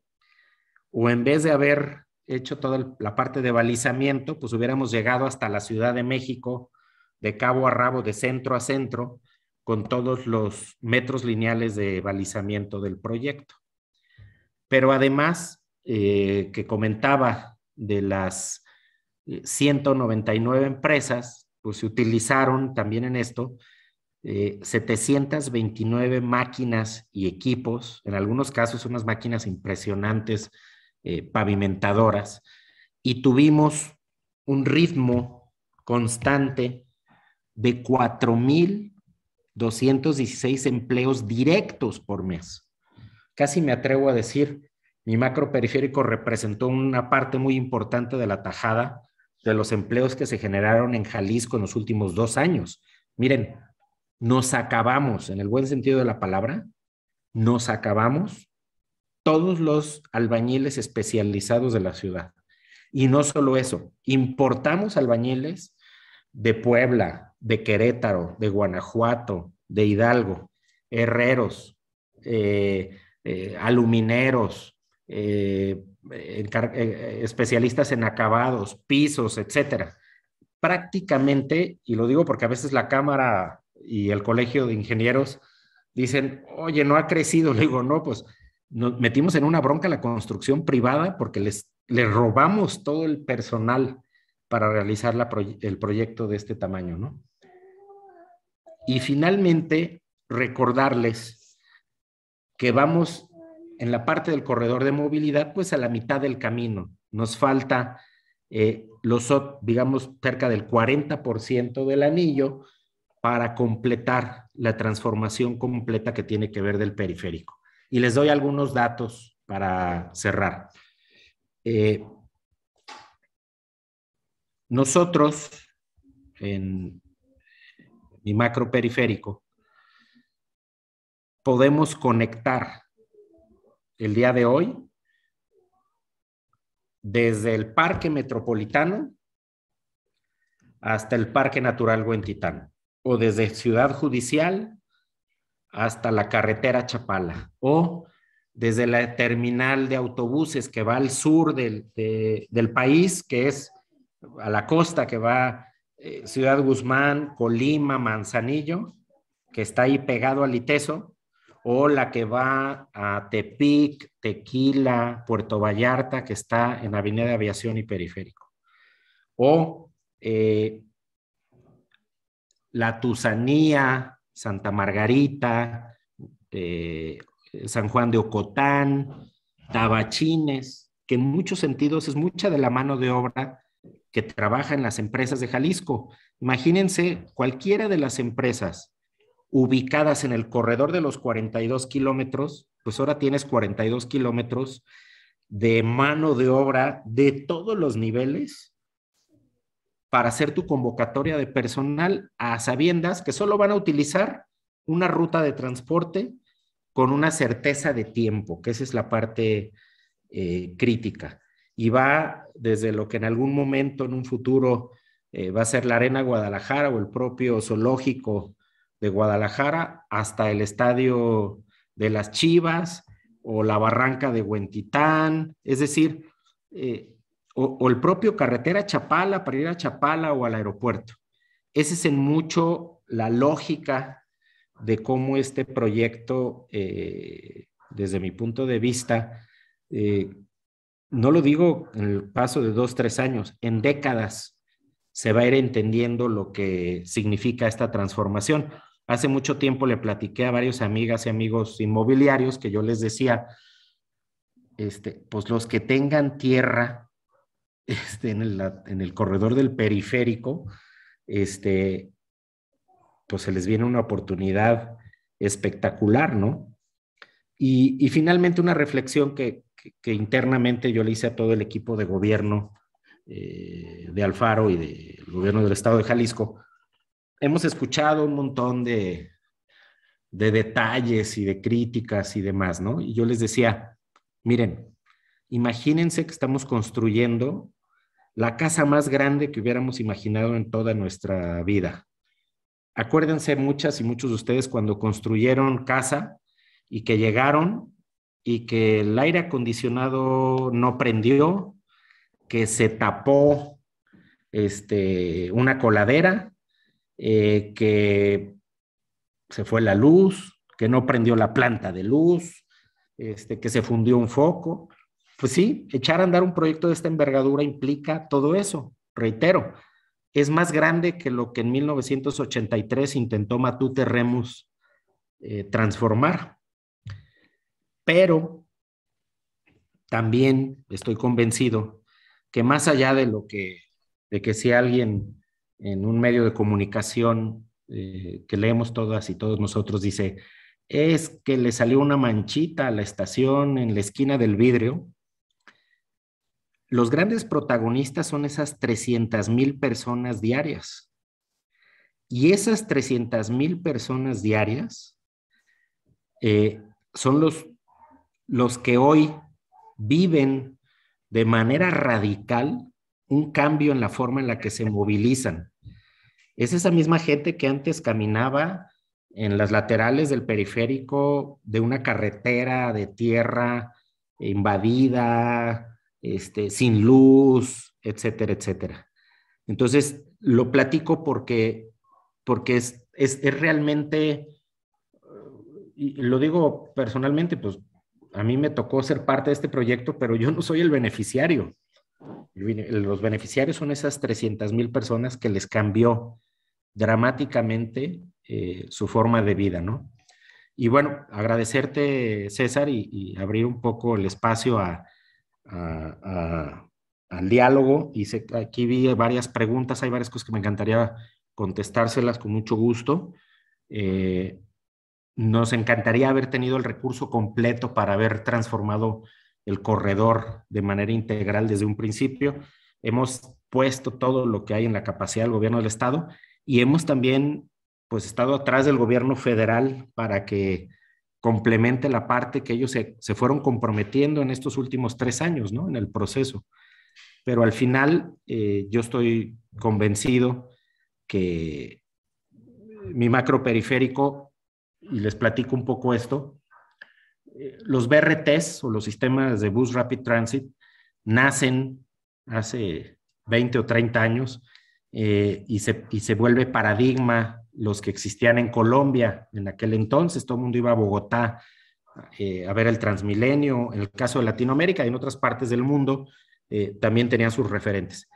O en vez de haber hecho toda la parte de balizamiento, pues hubiéramos llegado hasta la Ciudad de México, de cabo a rabo, de centro a centro, con todos los metros lineales de balizamiento del proyecto. Pero además, que comentaba de las 199 empresas, pues se utilizaron también en esto 729 máquinas y equipos, en algunos casos unas máquinas impresionantes, pavimentadoras, y tuvimos un ritmo constante de 4,216 empleos directos por mes. Casi me atrevo a decir, mi macro periférico representó una parte muy importante de la tajada de los empleos que se generaron en Jalisco en los últimos 2 años. Miren, nos acabamos, en el buen sentido de la palabra, nos acabamos todos los albañiles especializados de la ciudad. Y no solo eso, importamos albañiles de Puebla, de Querétaro, de Guanajuato, de Hidalgo, herreros, alumineros, especialistas en acabados, pisos, etcétera. Prácticamente, y lo digo porque a veces la Cámara y el Colegio de Ingenieros dicen, oye, no ha crecido. Le digo, no, pues nos metimos en una bronca la construcción privada porque les robamos todo el personal para realizar el proyecto de este tamaño, ¿no? Y finalmente, recordarles que vamos en la parte del corredor de movilidad, pues a la mitad del camino. Nos falta, digamos, cerca del 40% del anillo para completar la transformación completa que tiene que ver del periférico. Y les doy algunos datos para cerrar. Nosotros, en mi macro periférico, podemos conectar el día de hoy desde el Parque Metropolitano hasta el Parque Natural Huentitán, o desde Ciudad Judicial hasta la carretera Chapala, o desde la terminal de autobuses que va al sur del país, que es a la costa, que va Ciudad Guzmán, Colima, Manzanillo, que está ahí pegado al ITESO, o la que va a Tepic, Tequila, Puerto Vallarta, que está en Avenida Aviación y Periférico, o La Tusanía, Santa Margarita, San Juan de Ocotán, Tabachines, que en muchos sentidos es mucha de la mano de obra que trabaja en las empresas de Jalisco. Imagínense cualquiera de las empresas ubicadas en el corredor de los 42 kilómetros, pues ahora tienes 42 kilómetros de mano de obra de todos los niveles para hacer tu convocatoria de personal a sabiendas que solo van a utilizar una ruta de transporte con una certeza de tiempo, que esa es la parte crítica. Y va desde lo que en algún momento, en un futuro, va a ser la Arena Guadalajara o el propio zoológico de Guadalajara, hasta el estadio de las Chivas o la barranca de Huentitán, es decir, o el propio carretera Chapala para ir a Chapala o al aeropuerto. Esa es en mucho la lógica de cómo este proyecto, desde mi punto de vista, no lo digo en el paso de 2, 3 años, en décadas se va a ir entendiendo lo que significa esta transformación. Hace mucho tiempo le platiqué a varios amigas y amigos inmobiliarios que yo les decía, pues los que tengan tierra en el corredor del periférico, pues se les viene una oportunidad espectacular, ¿no? Y finalmente una reflexión que internamente yo le hice a todo el equipo de gobierno de Alfaro y del gobierno del estado de Jalisco. Hemos escuchado un montón de detalles y de críticas y demás, ¿no? Y yo les decía, miren, imagínense que estamos construyendo la casa más grande que hubiéramos imaginado en toda nuestra vida. Acuérdense muchas y muchos de ustedes cuando construyeron casa y que llegaron y que el aire acondicionado no prendió, que se tapó una coladera, que se fue la luz, que no prendió la planta de luz, que se fundió un foco. Pues sí, echar a andar un proyecto de esta envergadura implica todo eso. Reitero, es más grande que lo que en 1983 intentó Matute Remus transformar. Pero también estoy convencido que más allá de que si alguien en un medio de comunicación que leemos todas y todos nosotros, dice, es que le salió una manchita a la estación en la esquina del vidrio. Los grandes protagonistas son esas 300,000 personas diarias. Y esas 300,000 personas diarias son los que hoy viven de manera radical un cambio en la forma en la que se movilizan. Es esa misma gente que antes caminaba en las laterales del periférico de una carretera de tierra invadida, sin luz, etcétera, etcétera. Entonces, lo platico porque es realmente, y lo digo personalmente, pues a mí me tocó ser parte de este proyecto, pero yo no soy el beneficiario. Los beneficiarios son esas 300,000 personas que les cambió dramáticamente su forma de vida, ¿no? Y bueno, agradecerte, César, y abrir un poco el espacio al diálogo. Y aquí vi varias preguntas, hay varias cosas que me encantaría contestárselas con mucho gusto. Nos encantaría haber tenido el recurso completo para haber transformado el corredor de manera integral desde un principio. Hemos puesto todo lo que hay en la capacidad del gobierno del estado y hemos también pues estado atrás del gobierno federal para que complemente la parte que ellos se fueron comprometiendo en estos últimos 3 años, ¿no? En el proceso. Pero al final yo estoy convencido que mi macroperiférico, y les platico un poco esto, los BRTs o los sistemas de Bus Rapid Transit nacen hace 20 o 30 años y se vuelve paradigma los que existían en Colombia en aquel entonces. Todo el mundo iba a Bogotá a ver el Transmilenio. En el caso de Latinoamérica y en otras partes del mundo también tenían sus referentes.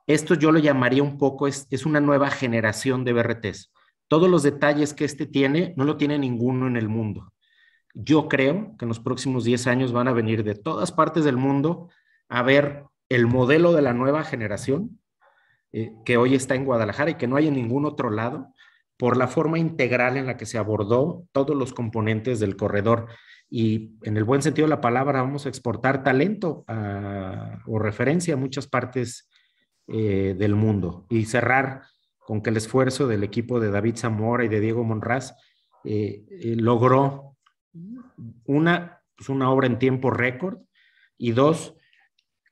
Esto yo lo llamaría un poco, es una nueva generación de BRTs. Todos los detalles que tiene, no lo tiene ninguno en el mundo. Yo creo que en los próximos 10 años van a venir de todas partes del mundo a ver el modelo de la nueva generación que hoy está en Guadalajara y que no hay en ningún otro lado, por la forma integral en la que se abordó todos los componentes del corredor. Y en el buen sentido de la palabra, vamos a exportar talento o referencia a muchas partes del mundo. Y cerrar con que el esfuerzo del equipo de David Zamora y de Diego Monraz logró una obra en tiempo récord y dos,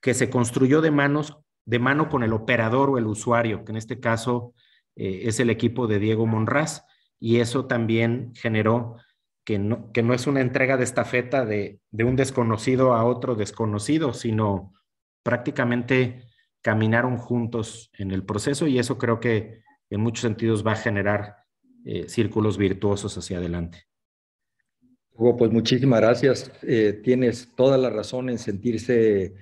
que se construyó de mano con el operador o el usuario, que en este caso es el equipo de Diego Monraz, y eso también generó que no es una entrega de estafeta de un desconocido a otro desconocido, sino prácticamente caminaron juntos en el proceso, y eso creo que en muchos sentidos va a generar círculos virtuosos hacia adelante. Hugo, pues muchísimas gracias. Tienes toda la razón en sentirte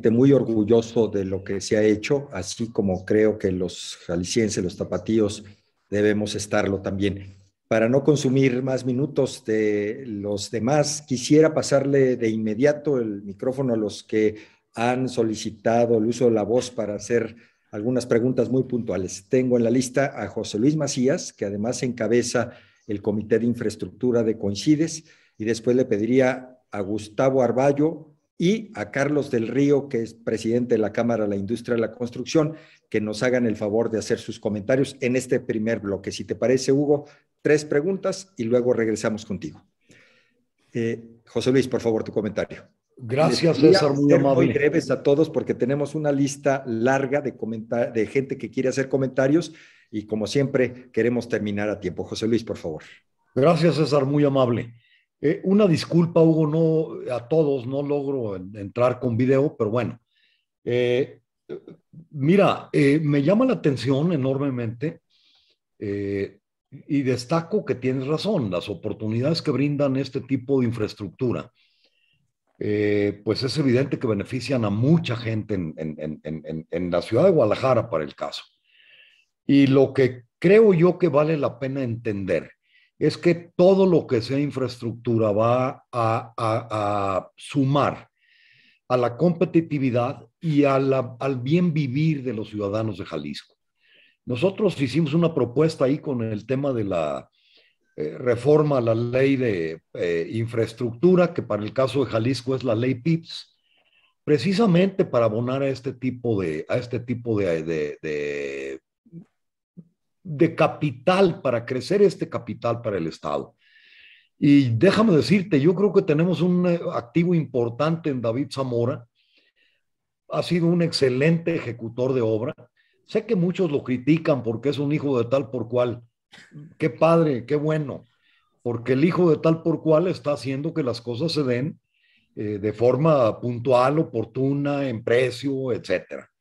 muy orgulloso de lo que se ha hecho, así como creo que los jaliscienses, los tapatíos, debemos estarlo también. Para no consumir más minutos de los demás, quisiera pasarle de inmediato el micrófono a los que han solicitado el uso de la voz para hacer algunas preguntas muy puntuales. Tengo en la lista a José Luis Macías, que además encabeza el Comité de Infraestructura de Coincides, y después le pediría a Gustavo Arballo y a Carlos del Río, que es presidente de la Cámara de la Industria de la Construcción, que nos hagan el favor de hacer sus comentarios en este primer bloque. Si te parece, Hugo, 3 preguntas y luego regresamos contigo. José Luis, por favor, tu comentario. Gracias, César, muy amable. Muy breves a todos porque tenemos una lista larga de gente que quiere hacer comentarios y, como siempre, queremos terminar a tiempo. José Luis, por favor. Gracias, César, muy amable. Una disculpa, Hugo, a todos no logro entrar con video, pero bueno. Mira, me llama la atención enormemente y destaco que tienes razón, las oportunidades que brindan este tipo de infraestructura, pues es evidente que benefician a mucha gente en la ciudad de Guadalajara, para el caso. Y lo que creo yo que vale la pena entender es que todo lo que sea infraestructura va a sumar a la competitividad y al bien vivir de los ciudadanos de Jalisco. Nosotros hicimos una propuesta ahí con el tema de la reforma a la ley de infraestructura, que para el caso de Jalisco es la ley PIPS, precisamente para abonar a este tipo de capital, para crecer este capital para el Estado. Y déjame decirte, yo creo que tenemos un activo importante en David Zamora. Ha sido un excelente ejecutor de obra. Sé que muchos lo critican porque es un hijo de tal por cual. Qué padre, qué bueno, porque el hijo de tal por cual está haciendo que las cosas se den de forma puntual, oportuna, en precio, etcétera.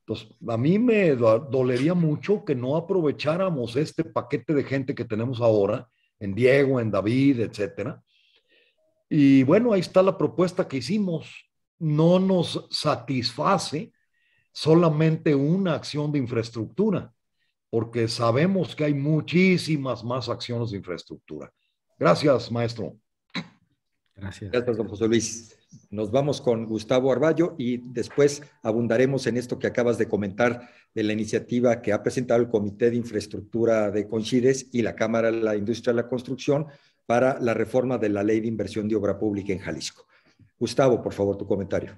Entonces, a mí me dolería mucho que no aprovecháramos este paquete de gente que tenemos ahora, en Diego, en David, etcétera. Y bueno, ahí está la propuesta que hicimos. No nos satisface solamente una acción de infraestructura, porque sabemos que hay muchísimas más acciones de infraestructura. Gracias, maestro. Gracias. Gracias, don José Luis. Nos vamos con Gustavo Arballo y después abundaremos en esto que acabas de comentar de la iniciativa que ha presentado el Comité de Infraestructura de Conchides y la Cámara de la Industria de la Construcción para la reforma de la Ley de Inversión de Obra Pública en Jalisco. Gustavo, por favor, tu comentario.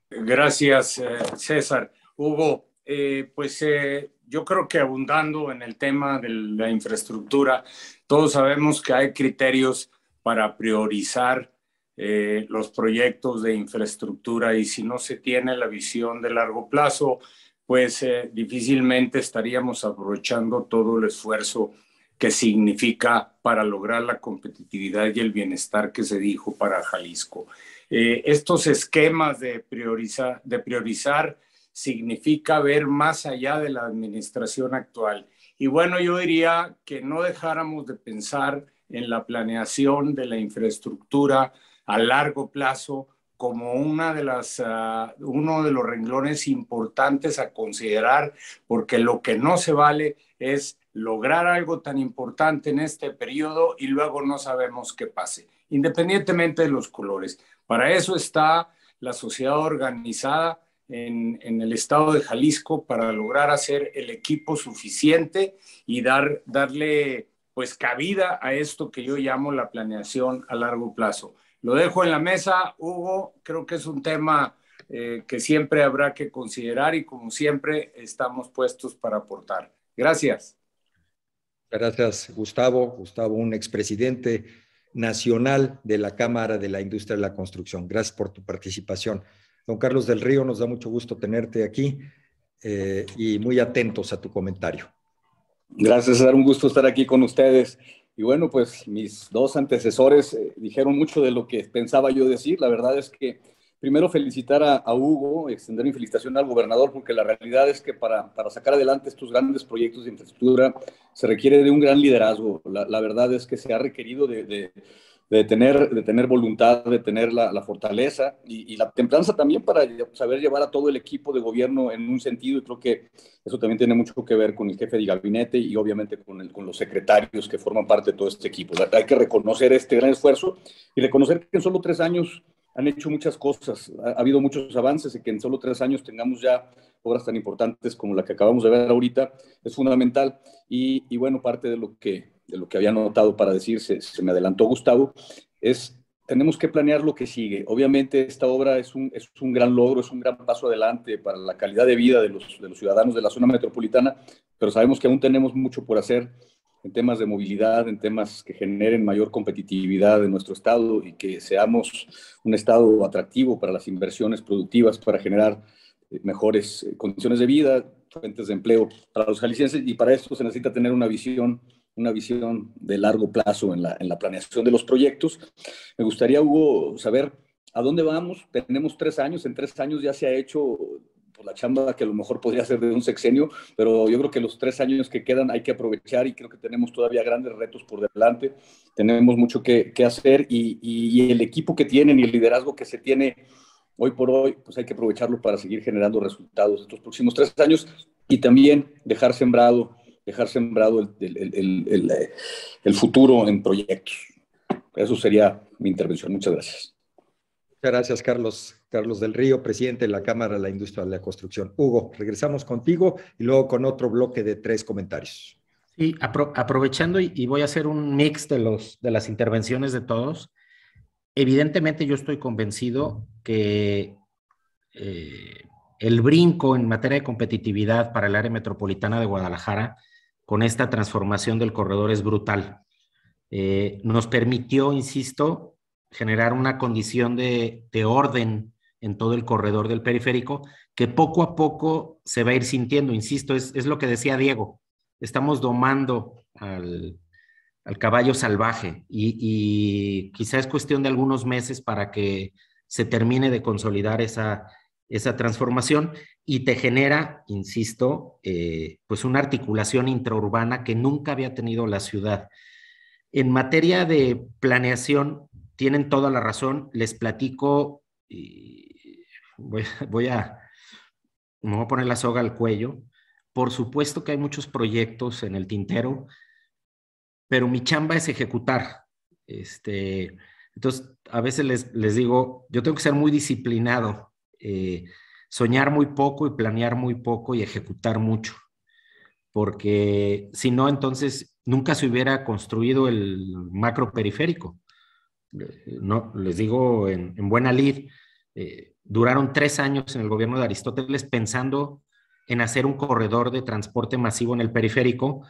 Gracias, César. Hugo, yo creo que abundando en el tema de la infraestructura, todos sabemos que hay criterios para priorizar los proyectos de infraestructura y si no se tiene la visión de largo plazo, pues difícilmente estaríamos aprovechando todo el esfuerzo que significa para lograr la competitividad y el bienestar que se dijo para Jalisco. Estos esquemas de priorizar significa ver más allá de la administración actual. Y bueno, yo diría que no dejáramos de pensar en la planeación de la infraestructura a largo plazo como uno de los renglones importantes a considerar, porque lo que no se vale es lograr algo tan importante en este periodo y luego no sabemos qué pase, independientemente de los colores. Para eso está la sociedad organizada en el estado de Jalisco, para lograr hacer el equipo suficiente y darle pues cabida a esto que yo llamo la planeación a largo plazo. Lo dejo en la mesa, Hugo. Creo que es un tema que siempre habrá que considerar y como siempre estamos puestos para aportar. Gracias. Gracias, Gustavo. Gustavo, un expresidente nacional de la Cámara de la Industria de la Construcción. Gracias por tu participación. Don Carlos del Río, nos da mucho gusto tenerte aquí y muy atentos a tu comentario. Gracias, César. Un gusto estar aquí con ustedes. Y bueno, pues mis dos antecesores dijeron mucho de lo que pensaba yo decir. La verdad es que primero felicitar a Hugo, extender mi felicitación al gobernador, porque la realidad es que para sacar adelante estos grandes proyectos de infraestructura se requiere de un gran liderazgo. La verdad es que se ha requerido de tener voluntad, de tener la fortaleza y la templanza también para saber llevar a todo el equipo de gobierno en un sentido, y creo que eso también tiene mucho que ver con el jefe de gabinete y obviamente con los secretarios que forman parte de todo este equipo. Hay que reconocer este gran esfuerzo y reconocer que en solo 3 años han hecho muchas cosas, ha habido muchos avances y que en solo 3 años tengamos ya obras tan importantes como la que acabamos de ver ahorita es fundamental. Y bueno, parte de lo que había notado para decir, se me adelantó Gustavo, tenemos que planear lo que sigue. Obviamente esta obra es un gran logro, es un gran paso adelante para la calidad de vida de los ciudadanos de la zona metropolitana, pero sabemos que aún tenemos mucho por hacer en temas de movilidad, en temas que generen mayor competitividad en nuestro estado y que seamos un estado atractivo para las inversiones productivas, para generar mejores condiciones de vida, fuentes de empleo para los jaliscienses, y para esto se necesita tener una visión de largo plazo en la planeación de los proyectos. Me gustaría, Hugo, saber a dónde vamos. Tenemos 3 años, en 3 años ya se ha hecho por la chamba que a lo mejor podría ser de un sexenio, pero yo creo que los 3 años que quedan hay que aprovechar y creo que tenemos todavía grandes retos por delante. Tenemos mucho que hacer y el equipo que tienen y el liderazgo que se tiene hoy por hoy, pues hay que aprovecharlo para seguir generando resultados estos próximos 3 años y también dejar sembrado el futuro en proyectos. Eso sería mi intervención. Muchas gracias. Muchas gracias, Carlos. Carlos del Río, presidente de la Cámara de la Industria de la Construcción. Hugo, regresamos contigo y luego con otro bloque de 3 comentarios. Sí, aprovechando y voy a hacer un mix de las intervenciones de todos. Evidentemente yo estoy convencido que el brinco en materia de competitividad para el área metropolitana de Guadalajara con esta transformación del corredor es brutal. Nos permitió, insisto, generar una condición de orden en todo el corredor del periférico que poco a poco se va a ir sintiendo. Insisto, es lo que decía Diego. Estamos domando al caballo salvaje y quizá es cuestión de algunos meses para que se termine de consolidar esa transformación y te genera, insisto, pues una articulación intraurbana que nunca había tenido la ciudad. En materia de planeación, tienen toda la razón. Les platico, y me voy a poner la soga al cuello. Por supuesto que hay muchos proyectos en el tintero, pero mi chamba es ejecutar. Entonces, a veces les digo, yo tengo que ser muy disciplinado, soñar muy poco y planear muy poco y ejecutar mucho, porque si no, entonces nunca se hubiera construido el macro periférico. No, les digo en buena lid, duraron 3 años en el gobierno de Aristóteles pensando en hacer un corredor de transporte masivo en el periférico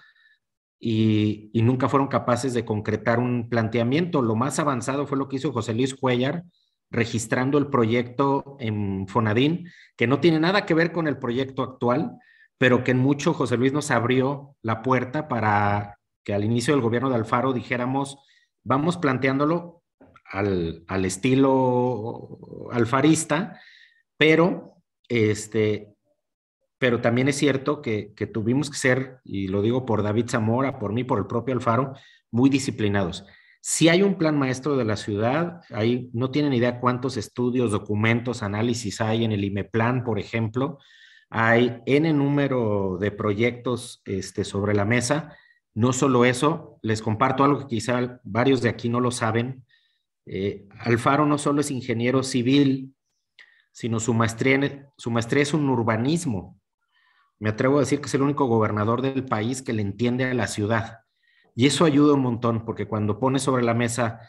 y nunca fueron capaces de concretar un planteamiento. Lo más avanzado fue lo que hizo José Luis Cuéllar, registrando el proyecto en Fonadín, que no tiene nada que ver con el proyecto actual, pero que en mucho José Luis nos abrió la puerta para que al inicio del gobierno de Alfaro dijéramos, vamos planteándolo al estilo alfarista, pero también es cierto que tuvimos que ser, y lo digo por David Zamora, por mí, por el propio Alfaro, muy disciplinados. Si hay un plan maestro de la ciudad, ahí no tienen idea cuántos estudios, documentos, análisis hay en el IMEPLAN, por ejemplo. Hay N número de proyectos sobre la mesa. No solo eso, les comparto algo que quizá varios de aquí no lo saben. Alfaro no solo es ingeniero civil, sino su maestría es un urbanismo. Me atrevo a decir que es el único gobernador del país que le entiende a la ciudad. Y eso ayuda un montón, porque cuando pones sobre la mesa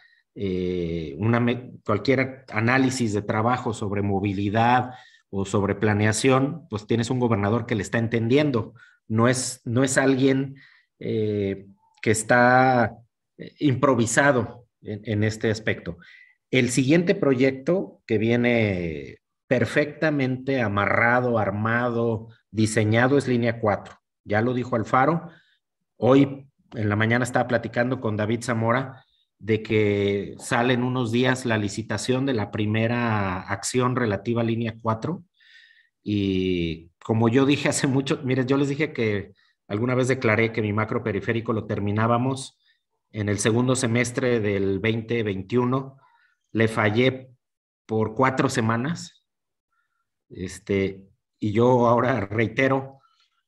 cualquier análisis de trabajo sobre movilidad o sobre planeación, pues tienes un gobernador que le está entendiendo. No es alguien que está improvisado en este aspecto. El siguiente proyecto que viene perfectamente amarrado, armado, diseñado es Línea 4. Ya lo dijo Alfaro. Hoy en la mañana estaba platicando con David Zamora de que sale en unos días la licitación de la primera acción relativa a Línea 4. Y como yo dije hace mucho, miren, yo les dije que alguna vez declaré que mi macro periférico lo terminábamos en el segundo semestre del 2021. Le fallé por 4 semanas. Y yo ahora reitero,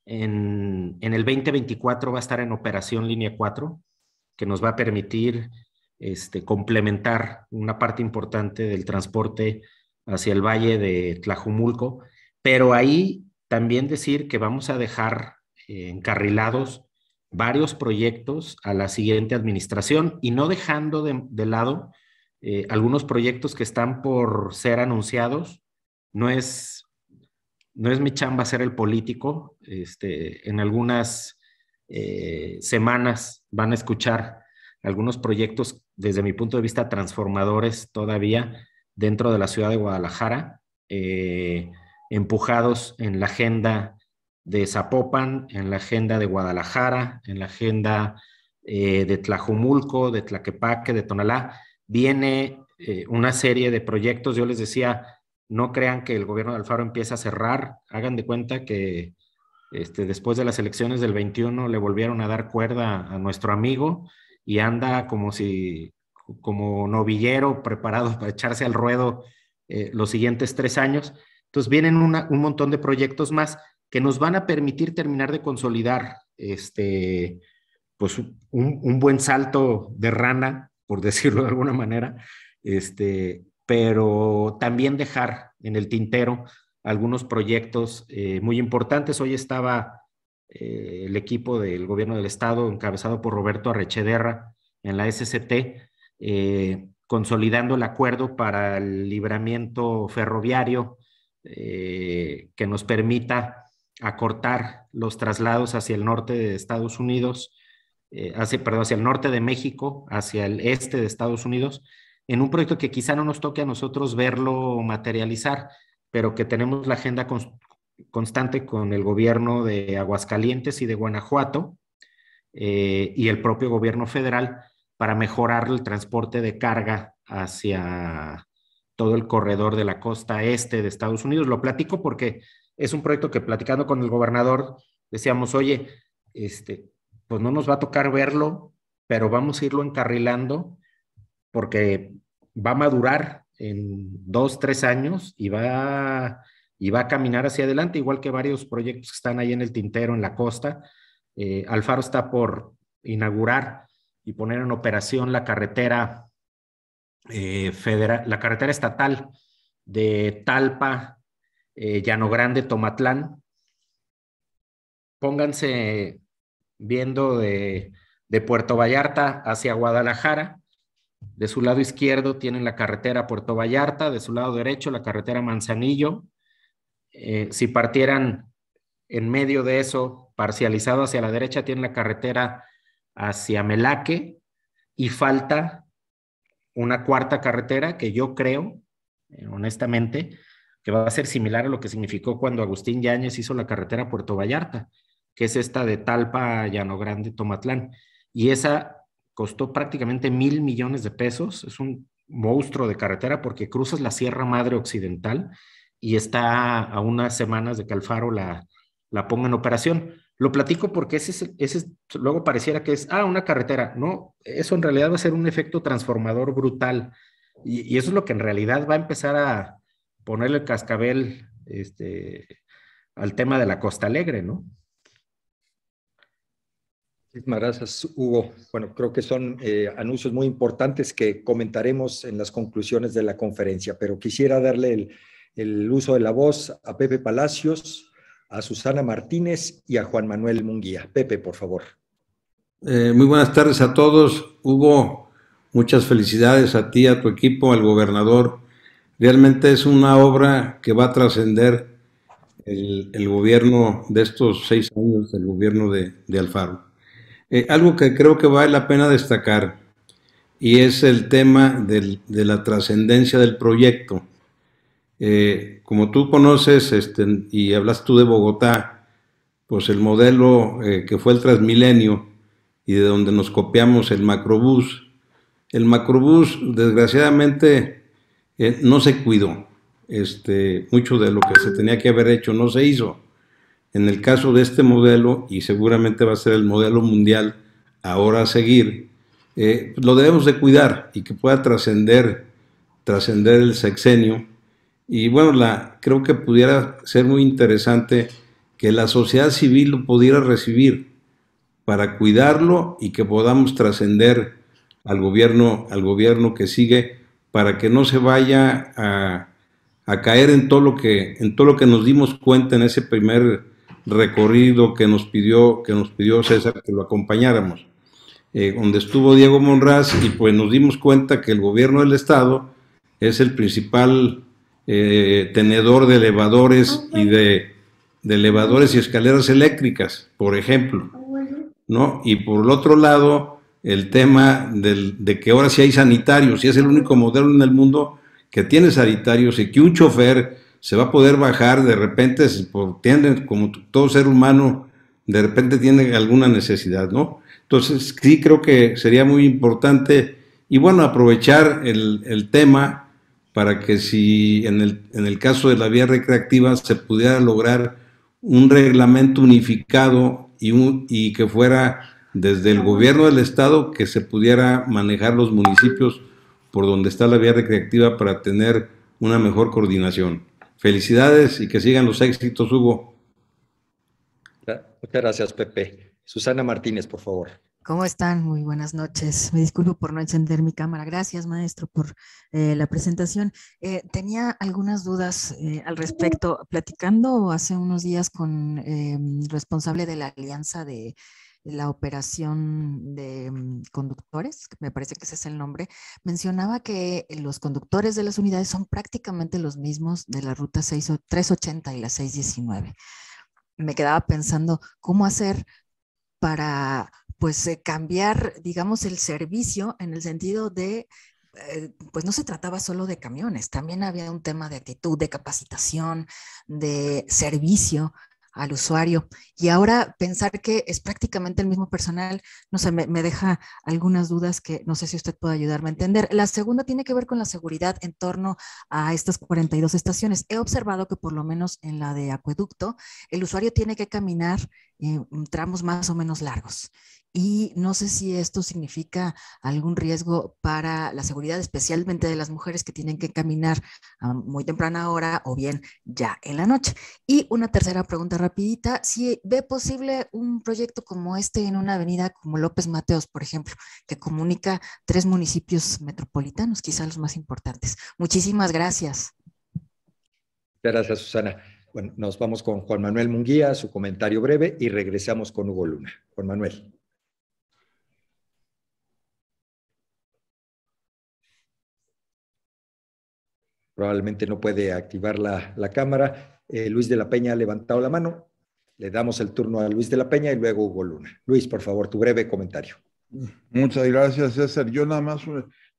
en el 2024 va a estar en operación Línea 4, que nos va a permitir complementar una parte importante del transporte hacia el valle de Tlajumulco, pero ahí también decir que vamos a dejar encarrilados varios proyectos a la siguiente administración y no dejando de lado algunos proyectos que están por ser anunciados. No es mi chamba ser el político. En algunas semanas van a escuchar algunos proyectos desde mi punto de vista transformadores todavía dentro de la ciudad de Guadalajara, empujados en la agenda de Zapopan, en la agenda de Guadalajara, en la agenda de Tlajumulco, de Tlaquepaque, de Tonalá. Viene una serie de proyectos. Yo les decía, no crean que el gobierno de Alfaro empieza a cerrar. Hagan de cuenta que después de las elecciones del 21 le volvieron a dar cuerda a nuestro amigo y anda como novillero preparado para echarse al ruedo los siguientes 3 años. Entonces vienen un montón de proyectos más que nos van a permitir terminar de consolidar pues un buen salto de rana, por decirlo de alguna manera, pero también dejar en el tintero algunos proyectos muy importantes. Hoy estaba el equipo del gobierno del estado, encabezado por Roberto Arrechederra, en la SCT, consolidando el acuerdo para el libramiento ferroviario que nos permita acortar los traslados hacia el norte de Estados Unidos, hacia el norte de México, hacia el este de Estados Unidos, en un proyecto que quizá no nos toque a nosotros verlo materializar, pero que tenemos la agenda constante con el gobierno de Aguascalientes y de Guanajuato y el propio gobierno federal para mejorar el transporte de carga hacia todo el corredor de la costa este de Estados Unidos. Lo platico porque es un proyecto que, platicando con el gobernador, decíamos, oye, pues no nos va a tocar verlo, pero vamos a irlo encarrilando porque va a madurar en 2, 3 años y va a caminar hacia adelante, igual que varios proyectos que están ahí en el tintero, en la costa. Alfaro está por inaugurar y poner en operación la carretera federal, la carretera estatal de Talpa, Llano Grande, Tomatlán. Pónganse viendo de Puerto Vallarta hacia Guadalajara. De su lado izquierdo tienen la carretera Puerto Vallarta, de su lado derecho la carretera Manzanillo. Si partieran en medio de eso, parcializado hacia la derecha, tienen la carretera hacia Melaque, y falta una cuarta carretera que yo creo, honestamente, que va a ser similar a lo que significó cuando Agustín Yáñez hizo la carretera Puerto Vallarta, que es esta de Talpa a Llano Grande, Tomatlán. Y esa costó prácticamente 1,000 millones de pesos. Es un monstruo de carretera porque cruzas la Sierra Madre Occidental y está a unas semanas de que Alfaro la ponga en operación. Lo platico porque ese luego pareciera que es, una carretera. No, eso en realidad va a ser un efecto transformador brutal. Y eso es lo que en realidad va a empezar a ponerle el cascabel al tema de la Costa Alegre, ¿no? Muchísimas gracias, Hugo. Bueno, creo que son anuncios muy importantes que comentaremos en las conclusiones de la conferencia, pero quisiera darle el uso de la voz a Pepe Palacios, a Susana Martínez y a Juan Manuel Munguía. Pepe, por favor. Muy buenas tardes a todos. Hugo, muchas felicidades a ti, a tu equipo, al gobernador. Realmente es una obra que va a trascender el gobierno de estos 6 años, el gobierno de Alfaro. Algo que creo que vale la pena destacar, y es el tema de la trascendencia del proyecto. Como tú conoces, y hablas tú de Bogotá, pues el modelo que fue el Transmilenio y de donde nos copiamos el Macrobús. El Macrobús, desgraciadamente, no se cuidó. Mucho de lo que se tenía que haber hecho no se hizo. En el caso de este modelo, y seguramente va a ser el modelo mundial ahora a seguir, lo debemos de cuidar y que pueda trascender el sexenio. Y bueno, creo que pudiera ser muy interesante que la sociedad civil lo pudiera recibir para cuidarlo y que podamos trascender al gobierno que sigue, para que no se vaya a caer en todo lo que nos dimos cuenta en ese primer recorrido que nos pidió César que lo acompañáramos, donde estuvo Diego Monraz, y pues nos dimos cuenta que el gobierno del estado es el principal tenedor de elevadores y de elevadores y escaleras eléctricas, por ejemplo, ¿no? Y por el otro lado, el tema de que ahora sí hay sanitarios, y es el único modelo en el mundo que tiene sanitarios, y que un chofer se va a poder bajar de repente, como todo ser humano, de repente tiene alguna necesidad, ¿no? Entonces, sí creo que sería muy importante, y bueno, aprovechar el tema para que si en el caso de la vía recreativa se pudiera lograr un reglamento unificado y que fuera desde el gobierno del estado, que se pudiera manejar los municipios por donde está la vía recreativa para tener una mejor coordinación. Felicidades y que sigan los éxitos, Hugo. Muchas gracias, Pepe. Susana Martínez, por favor. ¿Cómo están? Muy buenas noches. Me disculpo por no encender mi cámara. Gracias, maestro, por la presentación. Tenía algunas dudas al respecto. Platicando hace unos días con responsable de la alianza de la operación de conductores, que me parece que ese es el nombre, mencionaba que los conductores de las unidades son prácticamente los mismos de la ruta 380 y la 619. Me quedaba pensando cómo hacer para pues cambiar, digamos, el servicio en el sentido de, pues no se trataba solo de camiones, también había un tema de actitud, de capacitación, de servicio al usuario. Y ahora pensar que es prácticamente el mismo personal, no sé, me deja algunas dudas que no sé si usted puede ayudarme a entender. La segunda tiene que ver con la seguridad en torno a estas 42 estaciones. He observado que por lo menos en la de Acueducto, el usuario tiene que caminar tramos más o menos largos. Y no sé si esto significa algún riesgo para la seguridad, especialmente de las mujeres que tienen que caminar a muy temprana hora o bien ya en la noche. Y una tercera pregunta rapidita, si ve posible un proyecto como este en una avenida como López Mateos, por ejemplo, que comunica 3 municipios metropolitanos, quizá los más importantes. Muchísimas gracias. Gracias, Susana. Bueno, nos vamos con Juan Manuel Munguía, su comentario breve, y regresamos con Hugo Luna. Juan Manuel. Probablemente no puede activar la cámara. Luis de la Peña ha levantado la mano. Le damos el turno a Luis de la Peña y luego Hugo Luna. Luis, por favor, tu breve comentario. Muchas gracias, César. Yo nada más,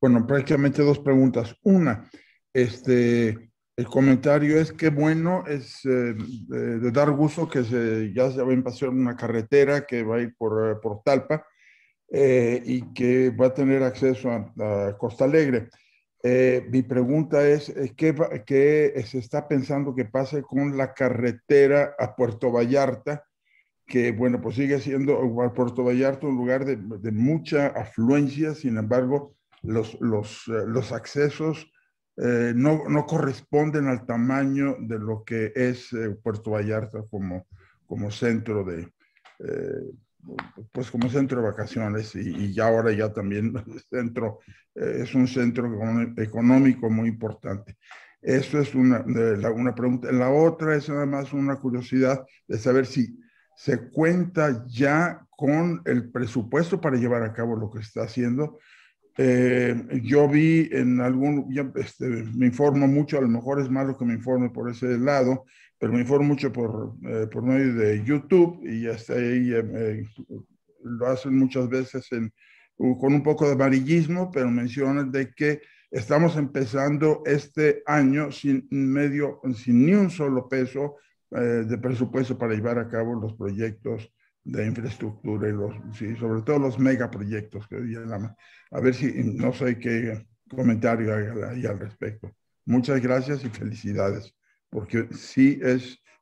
bueno, prácticamente dos preguntas. Una, el comentario es que bueno, es de dar gusto que ya se va a pasar una carretera que va a ir por Talpa y que va a tener acceso a Costa Alegre. Mi pregunta es, ¿qué se está pensando que pase con la carretera a Puerto Vallarta? Que, bueno, pues sigue siendo Puerto Vallarta un lugar de mucha afluencia, sin embargo, los accesos no corresponden al tamaño de lo que es Puerto Vallarta como centro pues como centro de vacaciones y ya ahora ya también es un centro económico muy importante. Eso es una pregunta. La otra es nada más una curiosidad de saber si se cuenta ya con el presupuesto para llevar a cabo lo que está haciendo. Yo vi en me informo mucho, a lo mejor es malo que me informe por ese lado, pero me informo mucho por medio de YouTube y hasta ahí lo hacen muchas veces con un poco de amarillismo, pero mencionan de que estamos empezando este año sin ni un solo peso de presupuesto para llevar a cabo los proyectos de infraestructura y sobre todo los megaproyectos que llaman. A ver si, no sé qué comentario hay al respecto. Muchas gracias y felicidades, porque sí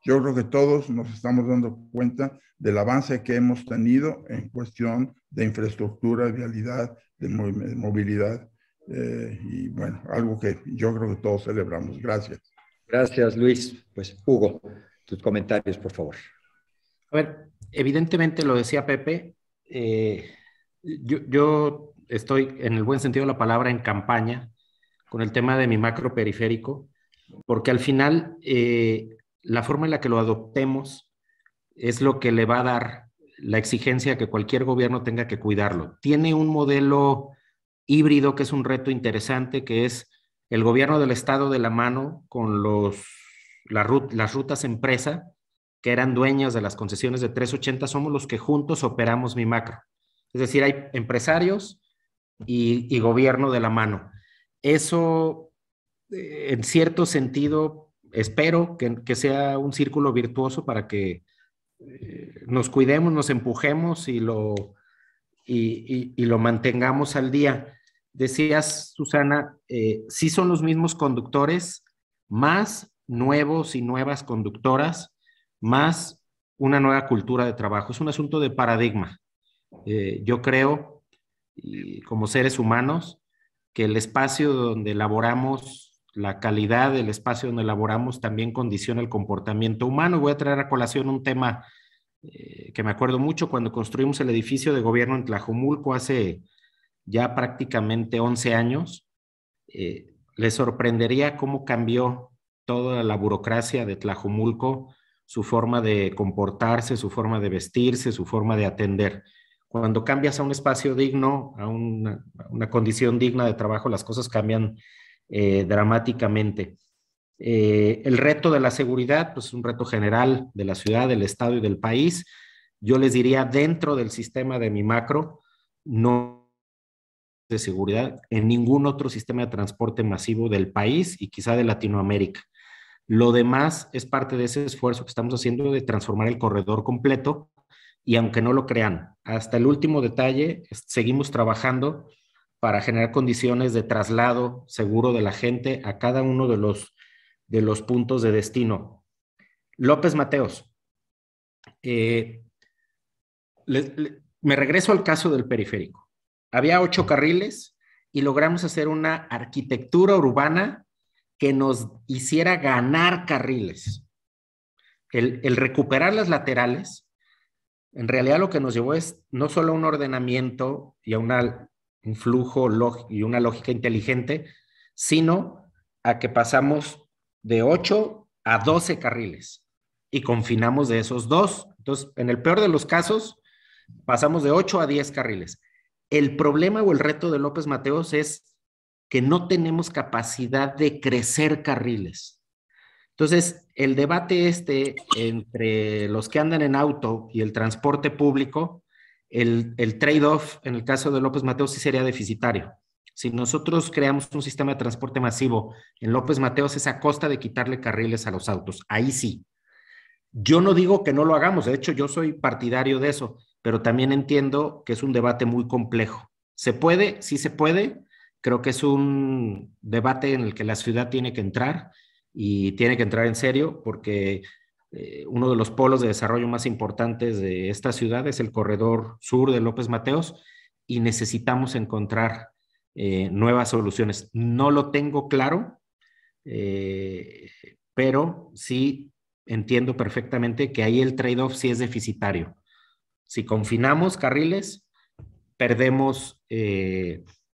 yo creo que todos nos estamos dando cuenta del avance que hemos tenido en cuestión de infraestructura, vialidad, de movilidad, y bueno, algo que yo creo que todos celebramos. Gracias. Gracias, Luis. Pues, Hugo, tus comentarios, por favor. A ver, evidentemente lo decía Pepe, yo estoy en el buen sentido de la palabra en campaña con el tema de mi macro periférico, porque al final la forma en la que lo adoptemos es lo que le va a dar la exigencia que cualquier gobierno tenga que cuidarlo. Tiene un modelo híbrido que es un reto interesante, que es el gobierno del estado de la mano con las rutas empresa, que eran dueñas de las concesiones de 380, somos los que juntos operamos mi macro. Es decir, hay empresarios y gobierno de la mano. Eso, en cierto sentido, espero que sea un círculo virtuoso para que nos cuidemos, nos empujemos y lo mantengamos al día. Decías, Susana, sí son los mismos conductores, más nuevos y nuevas conductoras, más una nueva cultura de trabajo. Es un asunto de paradigma. Yo creo, como seres humanos, que el espacio donde laboramos, la calidad del espacio donde laboramos también condiciona el comportamiento humano. Voy a traer a colación un tema que me acuerdo mucho cuando construimos el edificio de gobierno en Tlajomulco hace ya prácticamente 11 años. Les sorprendería cómo cambió toda la burocracia de Tlajomulco, su forma de comportarse, su forma de vestirse, su forma de atender. Cuando cambias a un espacio digno, a una condición digna de trabajo, las cosas cambian dramáticamente. El reto de la seguridad, pues es un reto general de la ciudad, del estado y del país. Yo les diría, dentro del sistema de mi macro, no de seguridad en ningún otro sistema de transporte masivo del país y quizá de Latinoamérica. Lo demás es parte de ese esfuerzo que estamos haciendo de transformar el corredor completo, y aunque no lo crean, hasta el último detalle seguimos trabajando para generar condiciones de traslado seguro de la gente a cada uno de los puntos de destino. López Mateos. Me regreso al caso del periférico. Había 8 carriles y logramos hacer una arquitectura urbana que nos hiciera ganar carriles. El recuperar las laterales, en realidad lo que nos llevó es no solo a un ordenamiento y a un flujo y una lógica inteligente, sino a que pasamos de 8 a 12 carriles y confinamos de esos 2. Entonces, en el peor de los casos, pasamos de 8 a 10 carriles. El problema o el reto de López Mateos es que no tenemos capacidad de crecer carriles. Entonces, el debate entre los que andan en auto y el transporte público, el trade-off en el caso de López Mateos sí sería deficitario. Si nosotros creamos un sistema de transporte masivo en López Mateos es a costa de quitarle carriles a los autos. Ahí sí. Yo no digo que no lo hagamos, de hecho yo soy partidario de eso, pero también entiendo que es un debate muy complejo. ¿Se puede? Sí se puede. Creo que es un debate en el que la ciudad tiene que entrar y tiene que entrar en serio porque uno de los polos de desarrollo más importantes de esta ciudad es el corredor sur de López Mateos y necesitamos encontrar nuevas soluciones. No lo tengo claro, pero sí entiendo perfectamente que ahí el trade-off sí es deficitario. Si confinamos carriles, perdemos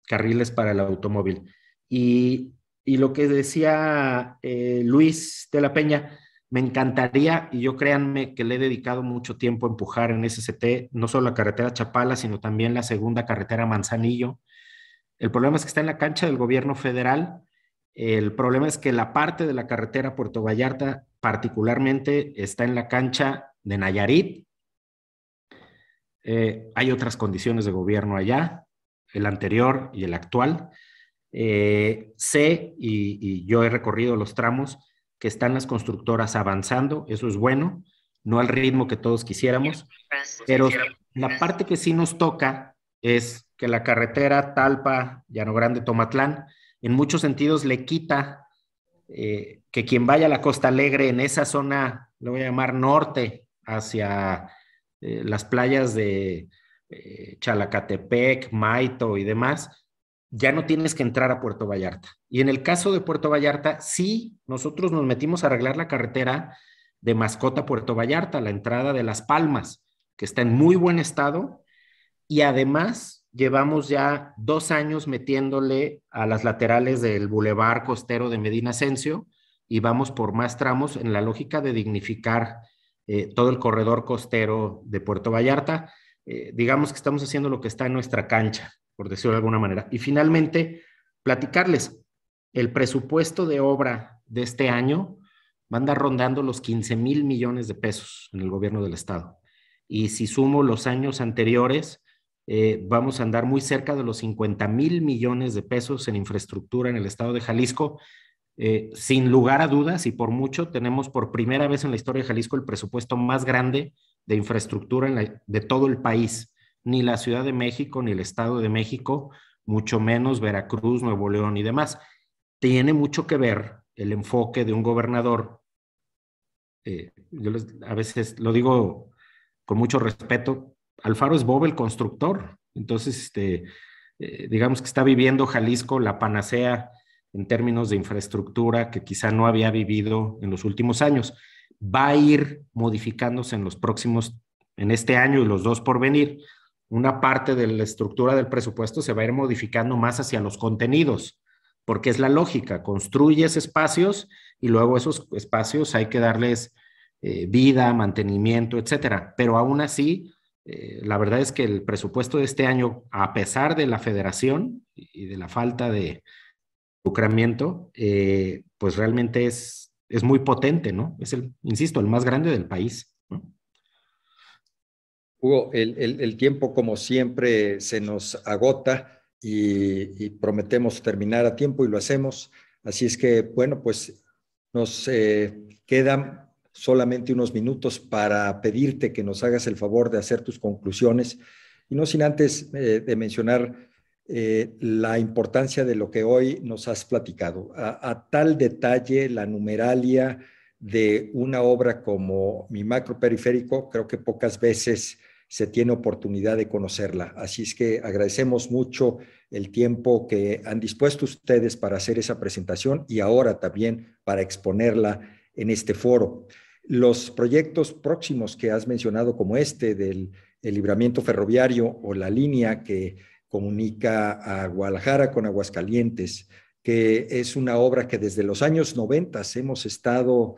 carriles para el automóvil. Y lo que decía Luis de la Peña, me encantaría, y yo créanme que le he dedicado mucho tiempo a empujar en SCT, no solo la carretera Chapala, sino también la segunda carretera Manzanillo. El problema es que está en la cancha del gobierno federal. El problema es que la parte de la carretera Puerto Vallarta particularmente está en la cancha de Nayarit. Hay otras condiciones de gobierno allá, el anterior y el actual. Sé, y yo he recorrido los tramos, que están las constructoras avanzando, eso es bueno, no al ritmo que todos quisiéramos, pero la parte que sí nos toca es que la carretera Talpa, Llano Grande, Tomatlán, en muchos sentidos le quita que quien vaya a la Costa Alegre en esa zona, lo voy a llamar norte, hacia las playas de Chalacatepec, Maito y demás, ya no tienes que entrar a Puerto Vallarta. Y en el caso de Puerto Vallarta, sí, nosotros nos metimos a arreglar la carretera de Mascota Puerto Vallarta, la entrada de Las Palmas, que está en muy buen estado, y además llevamos ya 2 años metiéndole a las laterales del bulevar costero de Medina Ascencio, y vamos por más tramos en la lógica de dignificar todo el corredor costero de Puerto Vallarta. Digamos que estamos haciendo lo que está en nuestra cancha, por decirlo de alguna manera. Y finalmente, platicarles, el presupuesto de obra de este año va a andar rondando los 15,000 millones de pesos en el gobierno del estado. Y si sumo los años anteriores, vamos a andar muy cerca de los 50,000 millones de pesos en infraestructura en el estado de Jalisco. Sin lugar a dudas, y por mucho, tenemos por primera vez en la historia de Jalisco el presupuesto más grande de infraestructura de todo el país. Ni la Ciudad de México, ni el Estado de México, mucho menos Veracruz, Nuevo León y demás. Tiene mucho que ver el enfoque de un gobernador. A veces lo digo con mucho respeto, Alfaro es Bob el constructor. Entonces, digamos que está viviendo Jalisco la panacea en términos de infraestructura que quizá no había vivido en los últimos años. Va a ir modificándose en los próximos en este año y los 2 por venir, una parte de la estructura del presupuesto se va a ir modificando más hacia los contenidos, porque es la lógica, construyes espacios y luego esos espacios hay que darles vida, mantenimiento, etcétera. Pero aún así, la verdad es que el presupuesto de este año, a pesar de la federación y de la falta de lucramiento, pues realmente es muy potente, ¿no? Es insisto, el más grande del país, ¿no? Hugo, el tiempo como siempre se nos agota y prometemos terminar a tiempo y lo hacemos. Así es que, bueno, pues nos quedan solamente unos minutos para pedirte que nos hagas el favor de hacer tus conclusiones y no sin antes de mencionar la importancia de lo que hoy nos has platicado. A tal detalle, la numeralia de una obra como Mi Macro Periférico, creo que pocas veces se tiene oportunidad de conocerla. Así es que agradecemos mucho el tiempo que han dispuesto ustedes para hacer esa presentación y ahora también para exponerla en este foro. Los proyectos próximos que has mencionado, como este del libramiento ferroviario o la línea que comunica a Guadalajara con Aguascalientes, que es una obra que desde los años 90 hemos estado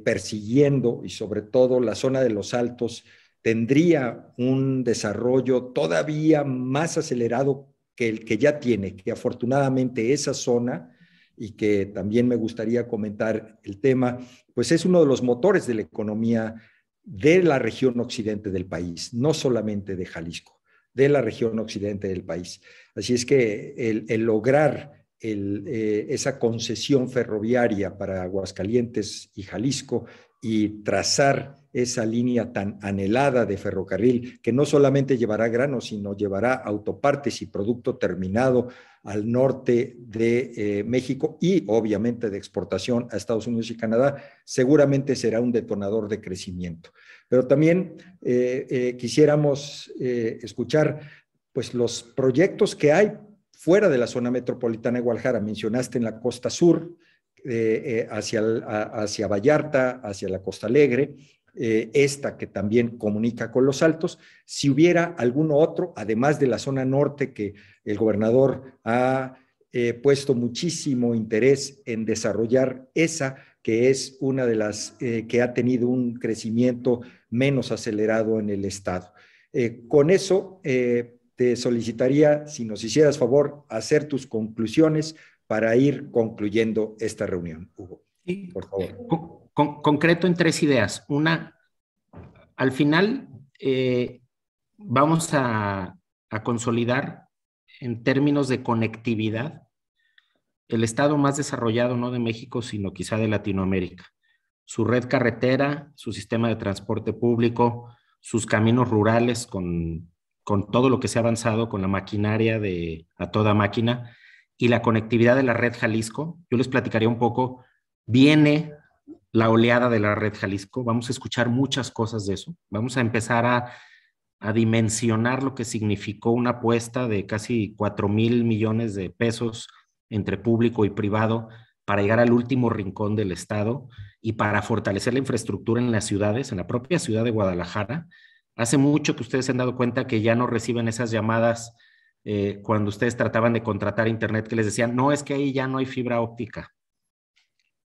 persiguiendo, y sobre todo la zona de los Altos tendría un desarrollo todavía más acelerado que el que ya tiene, que afortunadamente esa zona, y que también me gustaría comentar el tema, pues es uno de los motores de la economía de la región occidente del país, no solamente de Jalisco, de la región occidente del país. Así es que el lograr esa concesión ferroviaria para Aguascalientes y Jalisco y trazar esa línea tan anhelada de ferrocarril que no solamente llevará granos, sino llevará autopartes y producto terminado al norte de México y obviamente de exportación a Estados Unidos y Canadá, seguramente será un detonador de crecimiento. Pero también quisiéramos escuchar pues, los proyectos que hay fuera de la zona metropolitana de Guadalajara. Mencionaste en la costa sur, hacia Vallarta, hacia la Costa Alegre, esta que también comunica con los Altos. Si hubiera alguno otro, además de la zona norte, que el gobernador ha puesto muchísimo interés en desarrollar esa, que es una de las que ha tenido un crecimiento menos acelerado en el estado. Con eso, te solicitaría, si nos hicieras favor, hacer tus conclusiones para ir concluyendo esta reunión, Hugo. Por favor. Concreto en 3 ideas. Una, al final vamos a consolidar en términos de conectividad el estado más desarrollado no de México, sino quizá de Latinoamérica. Su red carretera, su sistema de transporte público, sus caminos rurales con todo lo que se ha avanzado con la maquinaria a toda máquina y la conectividad de la red Jalisco. Yo les platicaría un poco. Viene la oleada de la red Jalisco. Vamos a escuchar muchas cosas de eso. Vamos a empezar a dimensionar lo que significó una apuesta de casi 4,000 millones de pesos entre público y privado para llegar al último rincón del estado y para fortalecer la infraestructura en las ciudades, en la propia ciudad de Guadalajara. Hace mucho que ustedes se han dado cuenta que ya no reciben esas llamadas cuando ustedes trataban de contratar internet que les decían, no, es que ahí ya no hay fibra óptica.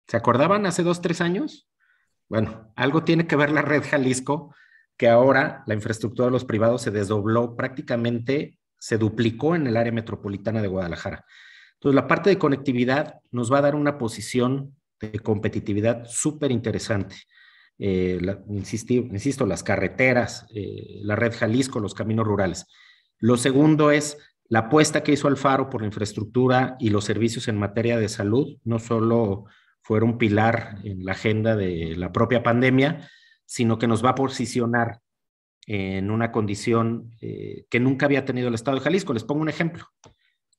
¿Se acordaban hace 2, 3 años? Bueno, algo tiene que ver la red Jalisco, que ahora la infraestructura de los privados se desdobló prácticamente, se duplicó en el área metropolitana de Guadalajara. Entonces, la parte de conectividad nos va a dar una posición de competitividad súper interesante. Insisto, las carreteras, la red Jalisco, los caminos rurales. Lo segundo es la apuesta que hizo Alfaro por la infraestructura y los servicios en materia de salud. No solo fueron un pilar en la agenda de la propia pandemia, sino que nos va a posicionar en una condición que nunca había tenido el estado de Jalisco. Les pongo un ejemplo.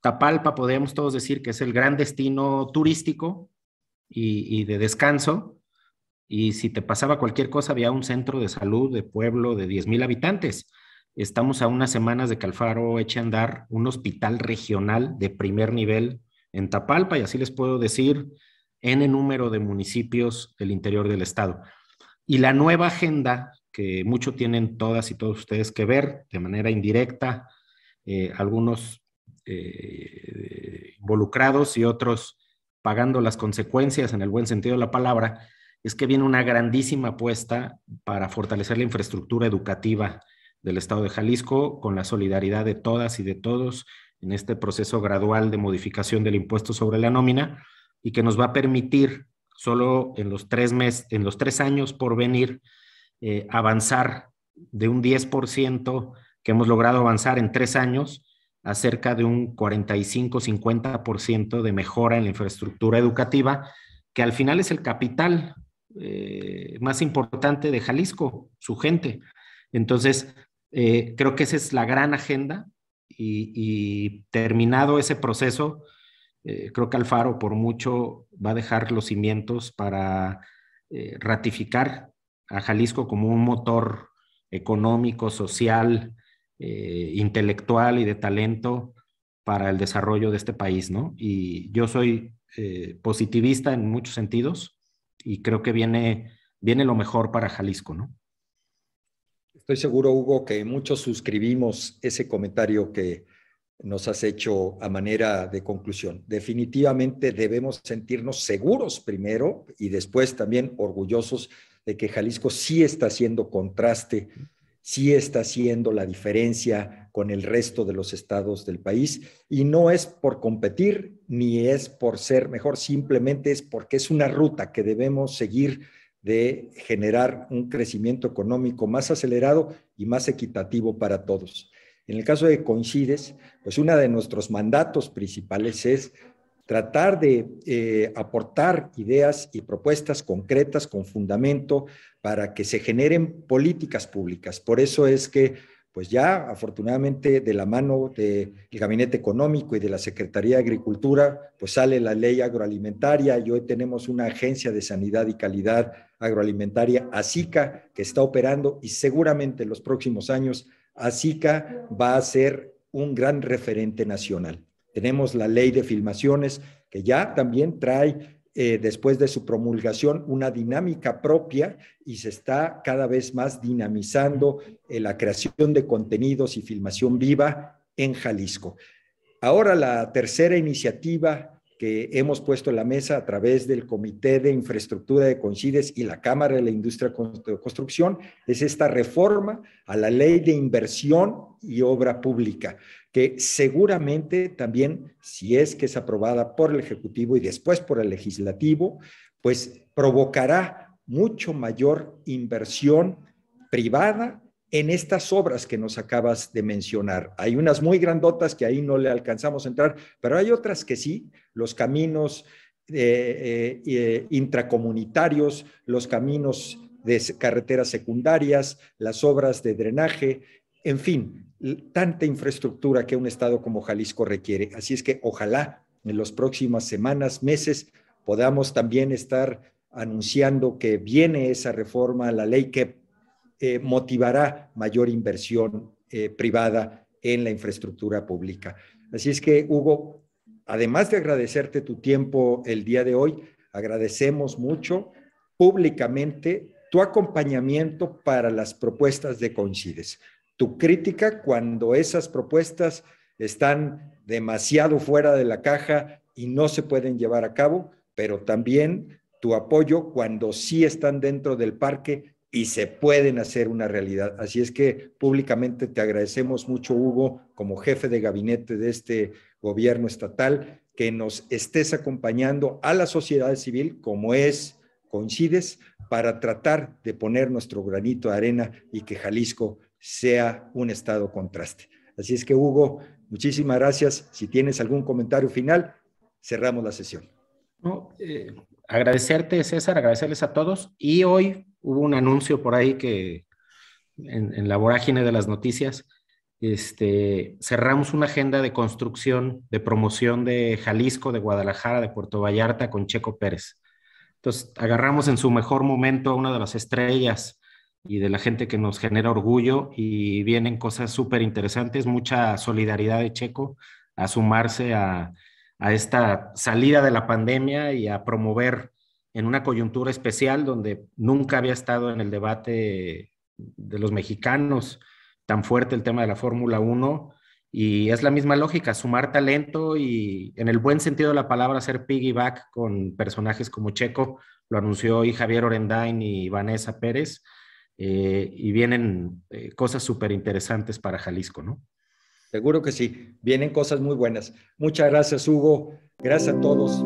Tapalpa, podríamos todos decir que es el gran destino turístico y de descanso, y si te pasaba cualquier cosa había un centro de salud de pueblo de 10,000 habitantes. Estamos a unas semanas de que Alfaro eche a andar un hospital regional de primer nivel en Tapalpa, y así les puedo decir N número de municipios del interior del estado. Y la nueva agenda que mucho tienen todas y todos ustedes que ver de manera indirecta, algunos involucrados y otros pagando las consecuencias en el buen sentido de la palabra, es que viene una grandísima apuesta para fortalecer la infraestructura educativa del Estado de Jalisco con la solidaridad de todas y de todos en este proceso gradual de modificación del impuesto sobre la nómina y que nos va a permitir solo en los 3 años por venir avanzar de un 10% que hemos logrado avanzar en 3 años a cerca de un 45-50% de mejora en la infraestructura educativa, que al final es el capital más importante de Jalisco, su gente. Entonces, creo que esa es la gran agenda y terminado ese proceso, creo que Alfaro por mucho va a dejar los cimientos para ratificar a Jalisco como un motor económico, social, intelectual y de talento para el desarrollo de este país, ¿no? Y yo soy positivista en muchos sentidos y creo que viene lo mejor para Jalisco, ¿no? Estoy seguro, Hugo, que muchos suscribimos ese comentario que nos has hecho a manera de conclusión. Definitivamente debemos sentirnos seguros primero y después también orgullosos de que Jalisco sí está haciendo contraste, sí está haciendo la diferencia con el resto de los estados del país, y no es por competir ni es por ser mejor, simplemente es porque es una ruta que debemos seguir de generar un crecimiento económico más acelerado y más equitativo para todos. En el caso de Coincides, pues uno de nuestros mandatos principales es tratar de aportar ideas y propuestas concretas con fundamento para que se generen políticas públicas. Por eso es que, pues ya afortunadamente de la mano del Gabinete Económico y de la Secretaría de Agricultura, pues sale la ley agroalimentaria y hoy tenemos una agencia de sanidad y calidad agroalimentaria, ASICA, que está operando y seguramente en los próximos años ASICA va a ser un gran referente nacional. Tenemos la ley de filmaciones que ya también trae, después de su promulgación, una dinámica propia y se está cada vez más dinamizando la creación de contenidos y filmación viva en Jalisco. Ahora la tercera iniciativa que hemos puesto en la mesa a través del Comité de Infraestructura de Coincides y la Cámara de la Industria de Construcción es esta reforma a la Ley de Inversión y Obra Pública, que seguramente también, si es que es aprobada por el Ejecutivo y después por el Legislativo, pues provocará mucho mayor inversión privada en estas obras que nos acabas de mencionar. Hay unas muy grandotas que ahí no le alcanzamos a entrar, pero hay otras que sí, los caminos intracomunitarios, los caminos de carreteras secundarias, las obras de drenaje, en fin, tanta infraestructura que un estado como Jalisco requiere. Así es que ojalá en las próximas semanas, meses, podamos también estar anunciando que viene esa reforma a la ley que motivará mayor inversión privada en la infraestructura pública. Así es que, Hugo, además de agradecerte tu tiempo el día de hoy, agradecemos mucho públicamente tu acompañamiento para las propuestas de Coincides. Tu crítica cuando esas propuestas están demasiado fuera de la caja y no se pueden llevar a cabo, pero también tu apoyo cuando sí están dentro del parque y se pueden hacer una realidad. Así es que públicamente te agradecemos mucho, Hugo, como jefe de gabinete de este gobierno estatal, que nos estés acompañando a la sociedad civil, como es Coincides, para tratar de poner nuestro granito de arena y que Jalisco sea un estado contraste. Así es que, Hugo, muchísimas gracias. Si tienes algún comentario final, cerramos la sesión. No, agradecerte, César, agradecerles a todos. Y hoy hubo un anuncio por ahí que en la vorágine de las noticias, cerramos una agenda de construcción, de promoción de Jalisco, de Guadalajara, de Puerto Vallarta con Checo Pérez. Entonces, agarramos en su mejor momento a una de las estrellas y de la gente que nos genera orgullo y vienen cosas súper interesantes, mucha solidaridad de Checo a sumarse a esta salida de la pandemia y a promover en una coyuntura especial donde nunca había estado en el debate los mexicanos, tan fuerte el tema de la Fórmula 1, y es la misma lógica, sumar talento y en el buen sentido de la palabra hacer piggyback con personajes como Checo, lo anunció hoy Javier Orendain y Vanessa Pérez, y vienen cosas súper interesantes para Jalisco, ¿no? Seguro que sí, vienen cosas muy buenas. Muchas gracias, Hugo. Gracias a todos.